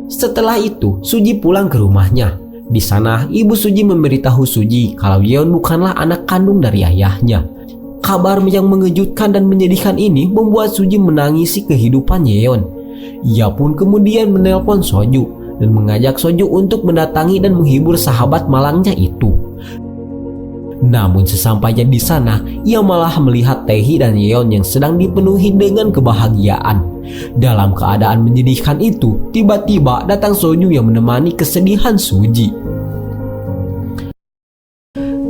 Setelah itu, Suji pulang ke rumahnya. Di sana, ibu Suji memberitahu Suji kalau Yeon bukanlah anak kandung dari ayahnya. Kabar yang mengejutkan dan menyedihkan ini membuat Suji menangisi kehidupan Yeon. Ia pun kemudian menelpon Soju dan mengajak Soju untuk mendatangi dan menghibur sahabat malangnya itu. Namun sesampainya di sana, ia malah melihat Taehi dan Yeon yang sedang dipenuhi dengan kebahagiaan. Dalam keadaan menyedihkan itu, tiba-tiba datang Soju yang menemani kesedihan Suji.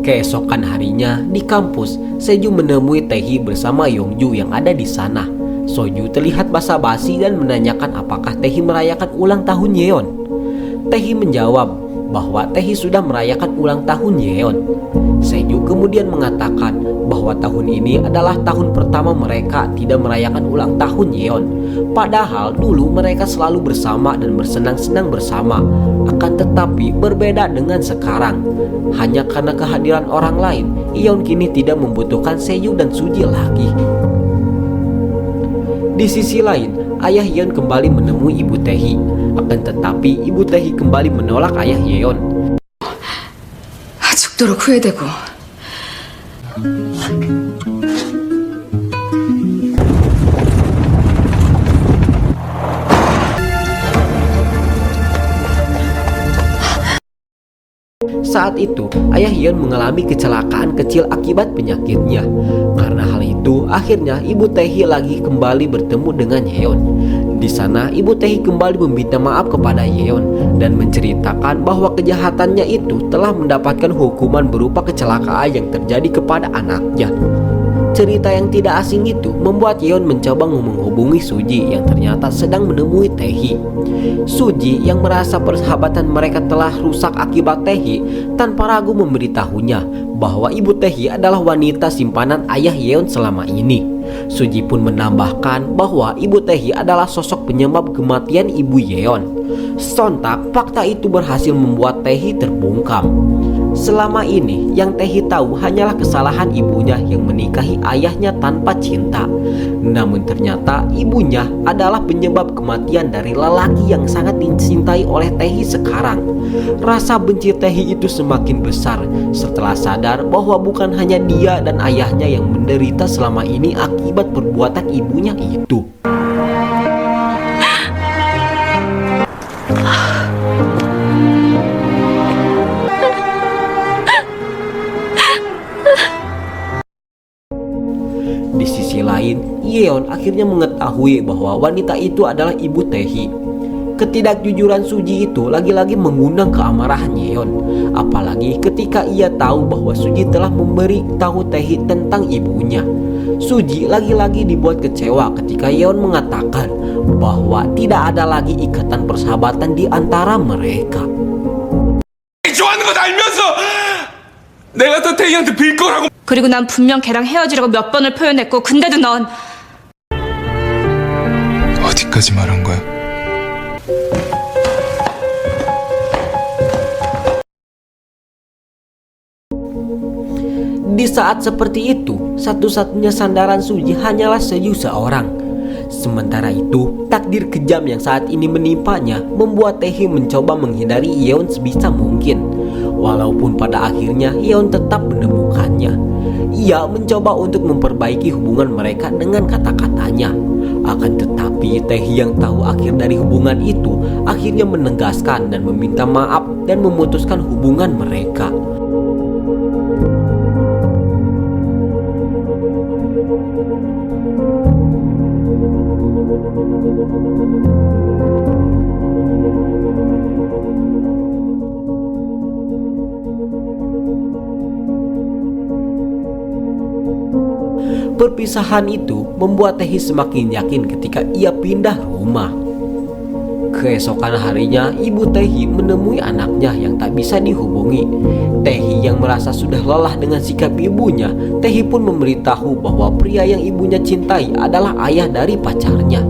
Keesokan harinya di kampus, Seju menemui Taehi bersama Yongju yang ada di sana. Soju terlihat basa-basi dan menanyakan apakah Taehi merayakan ulang tahun Yeon. Taehi menjawab bahwa Taehi sudah merayakan ulang tahun Yeon. Seju kemudian mengatakan bahwa tahun ini adalah tahun pertama mereka tidak merayakan ulang tahun Yeon. Padahal dulu mereka selalu bersama dan bersenang-senang bersama. Akan tetapi berbeda dengan sekarang. Hanya karena kehadiran orang lain, Yeon kini tidak membutuhkan Seju dan Suji lagi. Di sisi lain, ayah Yeon kembali menemui ibu Taehi. Akan tetapi ibu Taehi kembali menolak ayah Yeon. 죽도록 후회되고 Saat itu, ayah Yeon mengalami kecelakaan kecil akibat penyakitnya. Karena hal itu, akhirnya ibu Taehi lagi kembali bertemu dengan Yeon. Di sana, ibu Taehi kembali meminta maaf kepada Yeon dan menceritakan bahwa kejahatannya itu telah mendapatkan hukuman berupa kecelakaan yang terjadi kepada anaknya. Cerita yang tidak asing itu membuat Yeon mencoba menghubungi Suji yang ternyata sedang menemui Taehi. Suji yang merasa persahabatan mereka telah rusak akibat Taehi tanpa ragu memberitahunya bahwa ibu Taehi adalah wanita simpanan ayah Yeon selama ini. Suji pun menambahkan bahwa ibu Taehi adalah sosok penyebab kematian ibu Yeon. Sontak, fakta itu berhasil membuat Taehi terbungkam. Selama ini, yang Taehi tahu hanyalah kesalahan ibunya yang menikahi ayahnya tanpa cinta. Namun ternyata ibunya adalah penyebab kematian dari lelaki yang sangat dicintai oleh Taehi sekarang. Rasa benci Taehi itu semakin besar setelah sadar bahwa bukan hanya dia dan ayahnya yang menderita selama ini akibat perbuatan ibunya itu. Di sisi lain, Yeon akhirnya mengetahui bahwa wanita itu adalah ibu Taehi. Ketidakjujuran Suji itu lagi-lagi mengundang keamarahan Yeon. Apalagi ketika ia tahu bahwa Suji telah memberi tahu Tae-hee tentang ibunya. Suji lagi-lagi dibuat kecewa ketika Yeon mengatakan bahwa tidak ada lagi ikatan persahabatan di antara mereka. 좋아하는 거 알면서 내가 더 태희한테 빌 거라고. 그리고 난 분명 걔랑 헤어지라고 몇 번을 표현했고 근데도 넌 어디까지 말한 거야? Di saat seperti itu, satu-satunya sandaran Suji hanyalah Seo seorang. Sementara itu, takdir kejam yang saat ini menimpanya membuat Tae-hee mencoba menghindari Yeon sebisa mungkin. Walaupun pada akhirnya Yeon tetap menemukannya. Ia mencoba untuk memperbaiki hubungan mereka dengan kata-katanya. Akan tetapi Tae-hee yang tahu akhir dari hubungan itu akhirnya menegaskan dan meminta maaf dan memutuskan hubungan mereka. Perpisahan itu membuat Tae-hee semakin yakin ketika ia pindah rumah. Keesokan harinya, ibu Tae-hee menemui anaknya yang tak bisa dihubungi. Tae-hee yang merasa sudah lelah dengan sikap ibunya, Tae-hee pun memberitahu bahwa pria yang ibunya cintai adalah ayah dari pacarnya.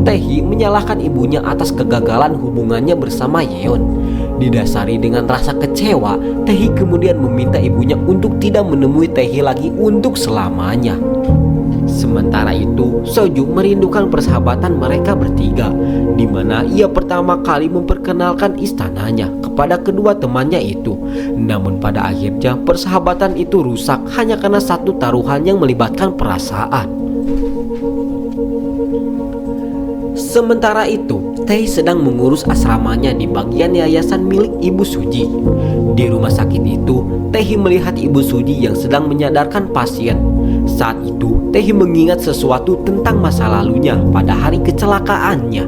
Tae-hee menyalahkan ibunya atas kegagalan hubungannya bersama Yeon. Didasari dengan rasa kecewa, Tae-hee kemudian meminta ibunya untuk tidak menemui Tae-hee lagi untuk selamanya. Sementara itu, Seo-ju merindukan persahabatan mereka bertiga, di mana ia pertama kali memperkenalkan istananya kepada kedua temannya itu. Namun pada akhirnya persahabatan itu rusak hanya karena satu taruhan yang melibatkan perasaan. Sementara itu, Tae sedang mengurus asramanya di bagian yayasan milik Ibu Suji. Di rumah sakit itu, Tae melihat Ibu Suji yang sedang menyadarkan pasien. Saat itu, Tae mengingat sesuatu tentang masa lalunya pada hari kecelakaannya.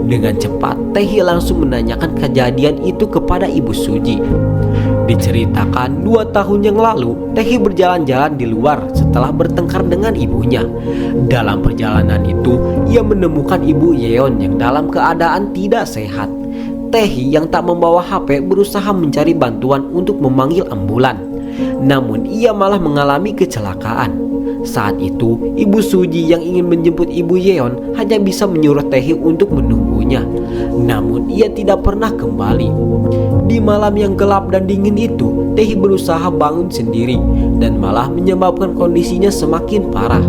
Dengan cepat, Tae langsung menanyakan kejadian itu kepada Ibu Suji. Diceritakan 2 tahun yang lalu, Tae berjalan-jalan di luar setelah bertengkar dengan ibunya. Dalam perjalanan itu, ia menemukan Ibu Yeon yang dalam keadaan tidak sehat. Tae yang tak membawa HP berusaha mencari bantuan untuk memanggil ambulan. Namun ia malah mengalami kecelakaan. Saat itu, Ibu Suji yang ingin menjemput Ibu Yeon hanya bisa menyuruh Tae untuk menunggunya. Namun ia tidak pernah kembali. Di malam yang gelap dan dingin itu, Tae berusaha bangun sendiri dan malah menyebabkan kondisinya semakin parah.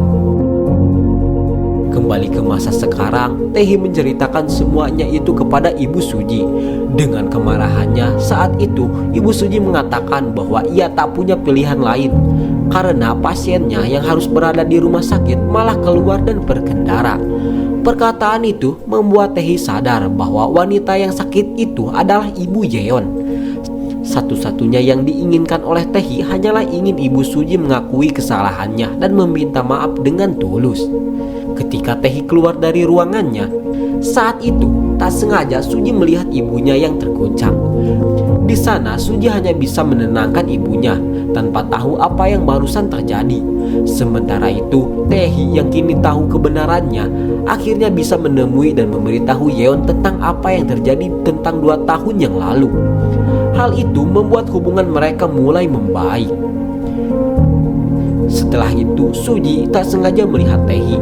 Kembali ke masa sekarang, Tae menceritakan semuanya itu kepada Ibu Suji. Dengan kemarahannya, saat itu Ibu Suji mengatakan bahwa ia tak punya pilihan lain karena pasiennya yang harus berada di rumah sakit malah keluar dan berkendara. Perkataan itu membuat Tae sadar bahwa wanita yang sakit itu adalah Ibu Yeon. Satu-satunya yang diinginkan oleh Tae hanyalah ingin Ibu Suji mengakui kesalahannya dan meminta maaf dengan tulus. Ketika Tae keluar dari ruangannya, saat itu tak sengaja Suji melihat ibunya yang terguncang. Di sana Suji hanya bisa menenangkan ibunya tanpa tahu apa yang barusan terjadi. Sementara itu Tae yang kini tahu kebenarannya akhirnya bisa menemui dan memberitahu Yeon tentang apa yang terjadi tentang 2 tahun yang lalu. Hal itu membuat hubungan mereka mulai membaik. Setelah itu Suji tak sengaja melihat Tae.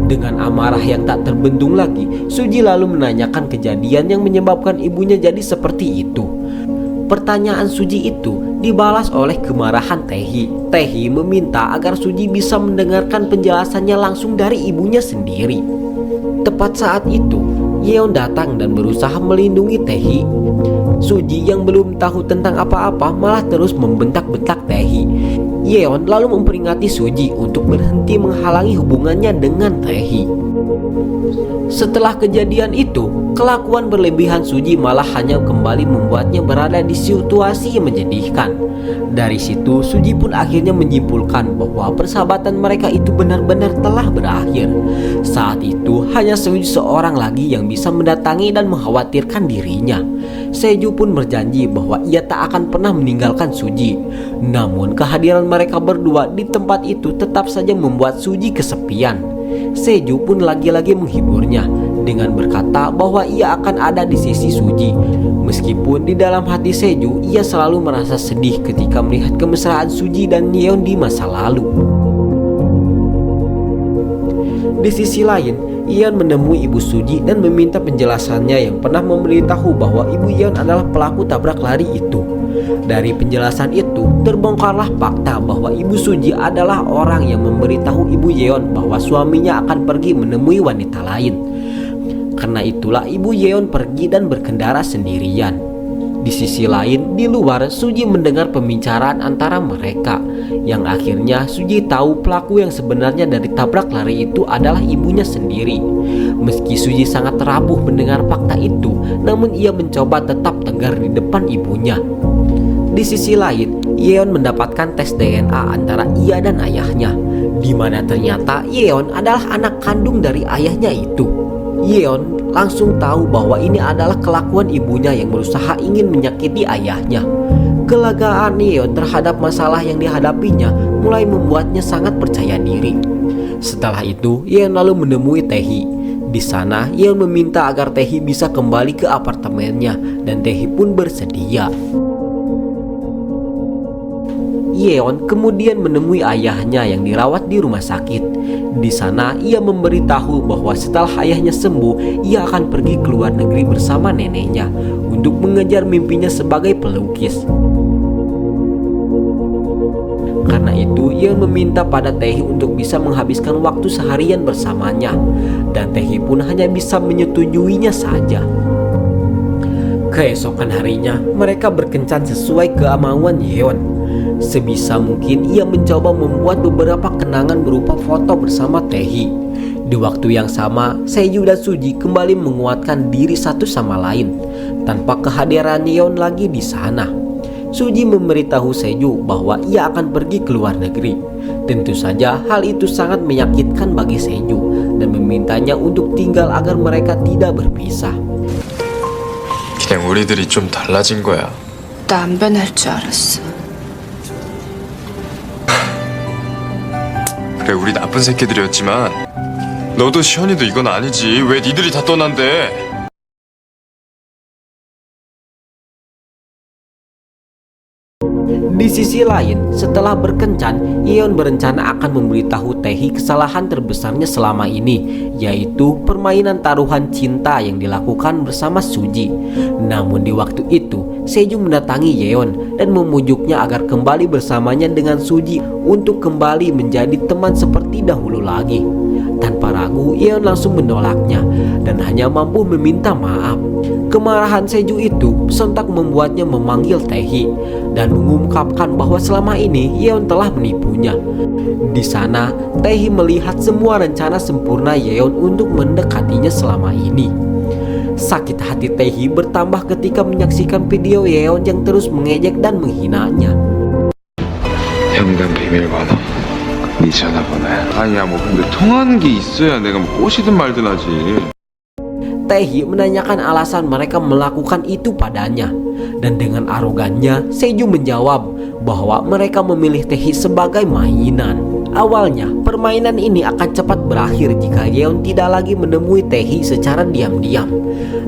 Dengan amarah yang tak terbendung lagi, Suji lalu menanyakan kejadian yang menyebabkan ibunya jadi seperti itu. Pertanyaan Suji itu dibalas oleh kemarahan Tae. Tae meminta agar Suji bisa mendengarkan penjelasannya langsung dari ibunya sendiri. Tepat saat itu, Yeon datang dan berusaha melindungi Tae. Suji yang belum tahu tentang apa-apa malah terus membentak-bentak Tae. Yeon lalu memperingati Suji untuk berhenti menghalangi hubungannya dengan Tae. Setelah kejadian itu, kelakuan berlebihan Suji malah hanya kembali membuatnya berada di situasi yang menyedihkan. Dari situ, Suji pun akhirnya menyimpulkan bahwa persahabatan mereka itu benar-benar telah berakhir. Saat itu, hanya Seju seorang lagi yang bisa mendatangi dan mengkhawatirkan dirinya. Seju pun berjanji bahwa ia tak akan pernah meninggalkan Suji. Namun, kehadiran mereka berdua di tempat itu tetap saja membuat Suji kesepian. Seju pun lagi-lagi menghiburnya dengan berkata bahwa ia akan ada di sisi Suji. Meskipun di dalam hati Seju ia selalu merasa sedih ketika melihat kemesraan Suji dan Yeon di masa lalu. Di sisi lain, Yeon menemui ibu Suji dan meminta penjelasannya yang pernah memberitahu bahwa ibu Yeon adalah pelaku tabrak lari itu. Dari penjelasan itu, terbongkarlah fakta bahwa ibu Suji adalah orang yang memberitahu ibu Yeon bahwa suaminya akan pergi menemui wanita lain. Karena itulah ibu Yeon pergi dan berkendara sendirian. Di sisi lain, di luar, Suji mendengar pembicaraan antara mereka, yang akhirnya Suji tahu pelaku yang sebenarnya dari tabrak lari itu adalah ibunya sendiri. Meski Suji sangat rapuh mendengar fakta itu, namun ia mencoba tetap tegar di depan ibunya. Di sisi lain, Yeon mendapatkan tes DNA antara ia dan ayahnya, di mana ternyata Yeon adalah anak kandung dari ayahnya itu. Yeon langsung tahu bahwa ini adalah kelakuan ibunya yang berusaha ingin menyakiti ayahnya. Kelegaan Yeon terhadap masalah yang dihadapinya mulai membuatnya sangat percaya diri. Setelah itu, Yeon lalu menemui Taehi. Di sana, Yeon meminta agar Taehi bisa kembali ke apartemennya dan Taehi pun bersedia. Yeon kemudian menemui ayahnya yang dirawat di rumah sakit. Di sana ia memberitahu bahwa setelah ayahnya sembuh, ia akan pergi ke luar negeri bersama neneknya untuk mengejar mimpinya sebagai pelukis. Karena itu, Yeon meminta pada Taehi untuk bisa menghabiskan waktu seharian bersamanya, dan Taehi pun hanya bisa menyetujuinya saja. Keesokan harinya, mereka berkencan sesuai kemauan Yeon. Sebisa mungkin ia mencoba membuat beberapa kenangan berupa foto bersama Taehi. Di waktu yang sama, Seju dan Suji kembali menguatkan diri satu sama lain tanpa kehadiran Yeon lagi di sana. Suji memberitahu Seju bahwa ia akan pergi ke luar negeri. Tentu saja hal itu sangat menyakitkan bagi Seju dan memintanya untuk tinggal agar mereka tidak berpisah. 그냥 우리들이 좀 달라진 거야. 나 안 변할 줄 알았어. 그래, 우리 나쁜 새끼들이었지만 너도 시현이도 이건 아니지. 왜 니들이 다 떠난대? Di sisi lain, setelah berkencan, Yeon berencana akan memberitahu Taehi kesalahan terbesarnya selama ini, yaitu permainan taruhan cinta yang dilakukan bersama Suji. Namun di waktu itu, Seju mendatangi Yeon dan memujuknya agar kembali bersamanya dengan Suji untuk kembali menjadi teman seperti dahulu lagi. Tanpa ragu, Yeon langsung menolaknya dan hanya mampu meminta maaf. Kemarahan Seju itu sontak membuatnya memanggil Taehi dan mengungkapkan bahwa selama ini Yeon telah menipunya. Di sana, Taehi melihat semua rencana sempurna Yeon untuk mendekatinya selama ini. Sakit hati Taehi bertambah ketika menyaksikan video Yeon yang terus mengejek dan menghinanya. 현관 비밀번호, 네 전화번호야. 아니야, 뭐 근데 통하는 게 있어야 내가 뭐 꼬시든 말든 하지. Taehi menanyakan alasan mereka melakukan itu padanya, dan dengan arogannya Seju menjawab bahwa mereka memilih Taehi sebagai mainan. Awalnya permainan ini akan cepat berakhir jika Yeon tidak lagi menemui Taehi secara diam-diam,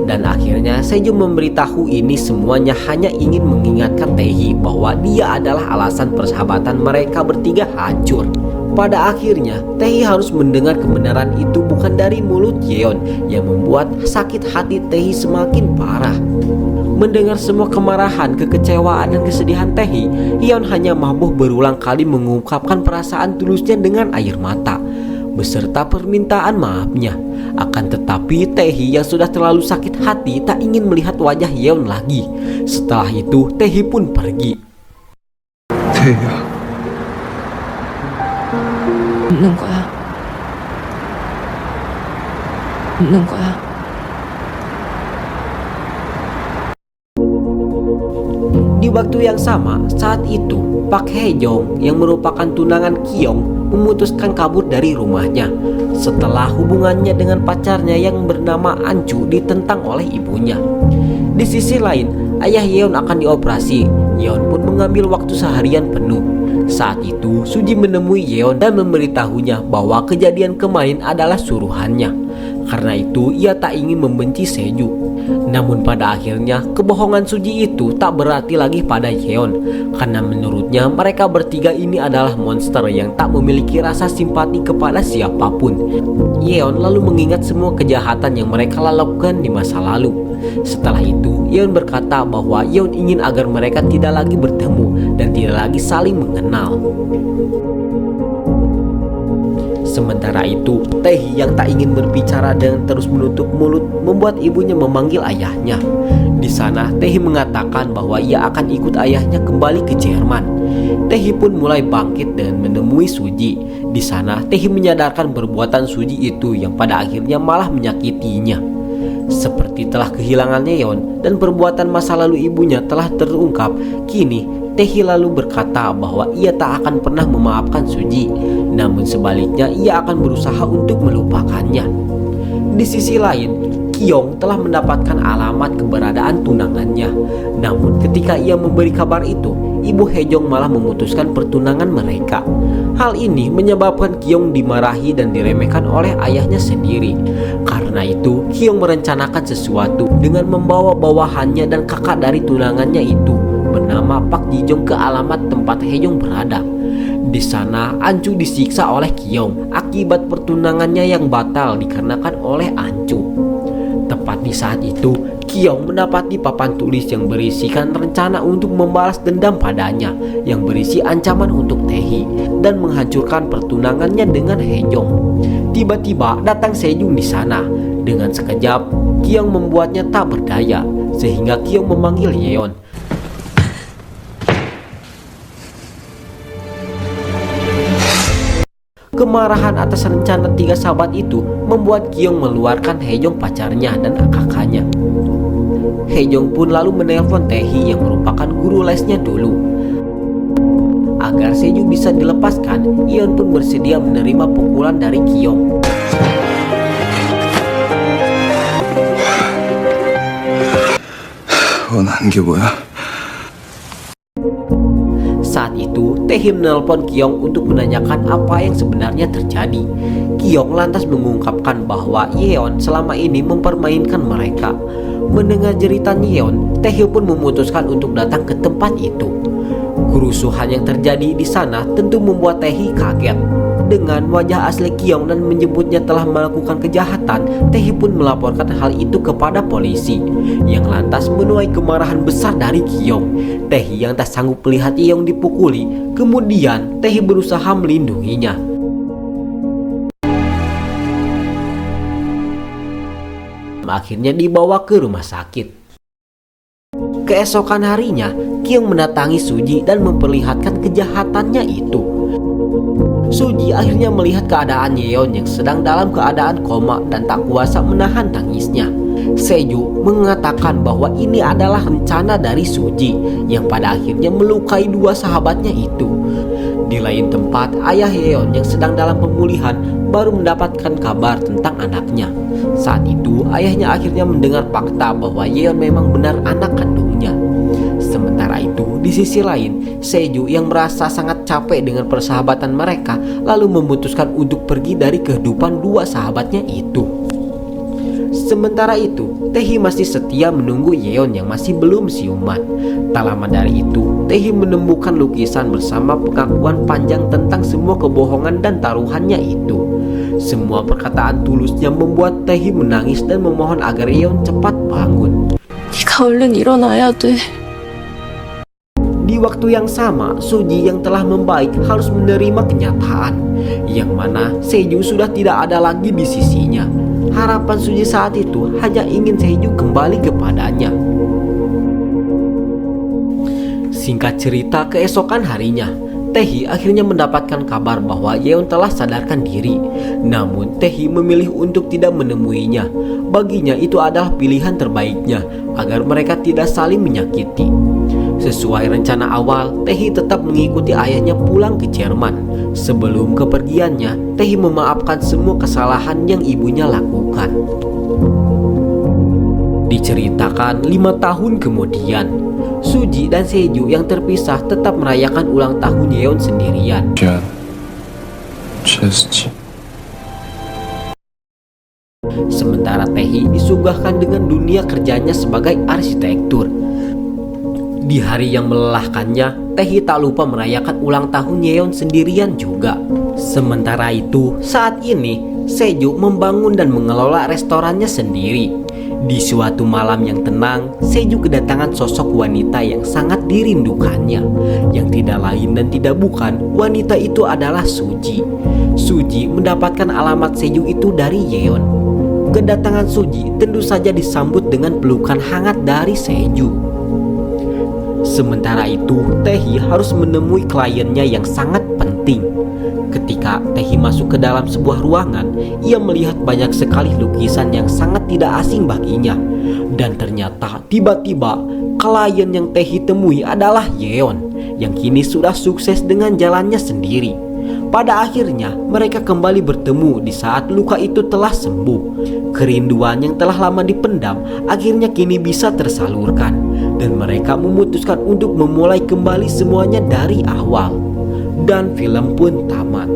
dan akhirnya Seju memberitahu ini semuanya hanya ingin mengingatkan Taehi bahwa dia adalah alasan persahabatan mereka bertiga hancur. Pada akhirnya, Taehi harus mendengar kebenaran itu bukan dari mulut Yeon, yang membuat sakit hati Taehi semakin parah. Mendengar semua kemarahan, kekecewaan, dan kesedihan Taehi, Yeon hanya mampu berulang kali mengungkapkan perasaan tulusnya dengan air mata, beserta permintaan maafnya. Akan tetapi, Taehi yang sudah terlalu sakit hati tak ingin melihat wajah Yeon lagi. Setelah itu, Taehi pun pergi. 태희야, 없는 거야. 없는 거야. Di waktu yang sama, saat itu Pak Hae-jong yang merupakan tunangan Kyung memutuskan kabur dari rumahnya setelah hubungannya dengan pacarnya yang bernama Anju ditentang oleh ibunya. Di sisi lain, ayah Yeon akan dioperasi. Yeon pun mengambil waktu seharian penuh. Saat itu, Suji menemui Yeon dan memberitahunya bahwa kejadian kemarin adalah suruhannya. Karena itu, ia tak ingin membenci Seju. Namun pada akhirnya, kebohongan Suji itu tak berarti lagi pada Yeon. Karena menurutnya, mereka bertiga ini adalah monster yang tak memiliki rasa simpati kepada siapapun. Yeon lalu mengingat semua kejahatan yang mereka lakukan di masa lalu. Setelah itu, Yeon berkata bahwa Yeon ingin agar mereka tidak lagi bertemu dan tidak lagi saling mengenal. Sementara itu, Tae-hee yang tak ingin berbicara dan terus menutup mulut membuat ibunya memanggil ayahnya. Di sana, Tae-hee mengatakan bahwa ia akan ikut ayahnya kembali ke Jerman. Tae-hee pun mulai bangkit dan menemui Suji. Di sana, Tae-hee menyadarkan perbuatan Suji itu yang pada akhirnya malah menyakitinya. Seperti telah kehilangan Yeon dan perbuatan masa lalu ibunya telah terungkap, kini Tae-hee lalu berkata bahwa ia tak akan pernah memaafkan Suji. Namun sebaliknya ia akan berusaha untuk melupakannya. Di sisi lain, Kyung telah mendapatkan alamat keberadaan tunangannya. Namun ketika ia memberi kabar itu, Ibu Hae-jong malah memutuskan pertunangan mereka. Hal ini menyebabkan Kyung dimarahi dan diremehkan oleh ayahnya sendiri. Karena itu, Kyung merencanakan sesuatu dengan membawa bawahannya dan kakak dari tunangannya itu bernama Pak Ji-jong ke alamat tempat Hae-jong berada. Di sana, Anju disiksa oleh Kyung akibat pertunangannya yang batal dikarenakan oleh Anju. Tepat di saat itu, Kyung mendapati papan tulis yang berisikan rencana untuk membalas dendam padanya, yang berisi ancaman untuk Tae-hee dan menghancurkan pertunangannya dengan Hae-jong. Tiba-tiba datang Sejung di sana. Dengan sekejap, Kyung membuatnya tak berdaya, sehingga Kyung memanggil Yeon. Kemarahan atas rencana tiga sahabat itu membuat Kyung mengeluarkan Hae-jong pacarnya dan kakaknya. Hae-jong pun lalu menelpon Tae-hee yang merupakan guru lesnya dulu. Agar Sejong bisa dilepaskan, Yeon pun bersedia menerima pukulan dari Kyung. 원하는 게 뭐야? Saat itu, Tae-hee menelpon Kyung untuk menanyakan apa yang sebenarnya terjadi. Kyung lantas mengungkapkan bahwa Yeon selama ini mempermainkan mereka. Mendengar jeritan Yeon, Tae-hee pun memutuskan untuk datang ke tempat itu. Kerusuhan yang terjadi di sana tentu membuat Tae-hee kaget. Dengan wajah asli Kyung dan menyebutnya telah melakukan kejahatan, Tae-hee pun melaporkan hal itu kepada polisi, yang lantas menuai kemarahan besar dari Kyung. Tae-hee yang tak sanggup melihat Yeon dipukuli, kemudian Tae-hee berusaha melindunginya. Akhirnya dibawa ke rumah sakit. Keesokan harinya, Kyung mendatangi Suji dan memperlihatkan kejahatannya itu. Suji akhirnya melihat keadaan Yeon yang sedang dalam keadaan koma dan tak kuasa menahan tangisnya. Seju mengatakan bahwa ini adalah rencana dari Suji yang pada akhirnya melukai dua sahabatnya itu. Di lain tempat, ayah Yeon yang sedang dalam pemulihan baru mendapatkan kabar tentang anaknya. Saat itu, ayahnya akhirnya mendengar fakta bahwa Yeon memang benar anak kandungnya. Sementara itu, di sisi lain, Seju yang merasa sangat capek dengan persahabatan mereka lalu memutuskan untuk pergi dari kehidupan dua sahabatnya itu. Sementara itu, Tae-hee masih setia menunggu Yeon yang masih belum siuman. Tak lama dari itu, Tae-hee menemukan lukisan bersama pengakuan panjang tentang semua kebohongan dan taruhannya itu. Semua perkataan tulusnya membuat Tae-hee menangis dan memohon agar Yeon cepat bangun. 네가 얼른 일어나야 돼. Di waktu yang sama, Suji yang telah membaik harus menerima kenyataan, yang mana Seju sudah tidak ada lagi di sisinya. Harapan Suji saat itu hanya ingin Seju kembali kepadanya. Singkat cerita, keesokan harinya, Taehi akhirnya mendapatkan kabar bahwa Yeon telah sadarkan diri. Namun Taehi memilih untuk tidak menemuinya. Baginya itu adalah pilihan terbaiknya agar mereka tidak saling menyakiti. Sesuai rencana awal, Taehi tetap mengikuti ayahnya pulang ke Jerman. Sebelum kepergiannya, Taehi memaafkan semua kesalahan yang ibunya lakukan. Diceritakan 5 tahun kemudian, Suji dan Seju yang terpisah tetap merayakan ulang tahun Yeon sendirian. Sementara Taehi disuguhkan dengan dunia kerjanya sebagai arsitektur. Di hari yang melelahkannya, Taehi tak lupa merayakan ulang tahun Yeon sendirian juga. Sementara itu, saat ini Seju membangun dan mengelola restorannya sendiri. Di suatu malam yang tenang, Seju kedatangan sosok wanita yang sangat dirindukannya. Yang tidak lain dan tidak bukan, wanita itu adalah Suji. Suji mendapatkan alamat Seju itu dari Yeon. Kedatangan Suji tentu saja disambut dengan pelukan hangat dari Seju. Sementara itu, Taehi harus menemui kliennya yang sangat penting. Ketika Taehi masuk ke dalam sebuah ruangan, ia melihat banyak sekali lukisan yang sangat tidak asing baginya. Dan ternyata tiba-tiba klien yang Taehi temui adalah Yeon, yang kini sudah sukses dengan jalannya sendiri. Pada akhirnya mereka kembali bertemu di saat luka itu telah sembuh. Kerinduan yang telah lama dipendam akhirnya kini bisa tersalurkan, dan mereka memutuskan untuk memulai kembali semuanya dari awal. Dan film pun tamat.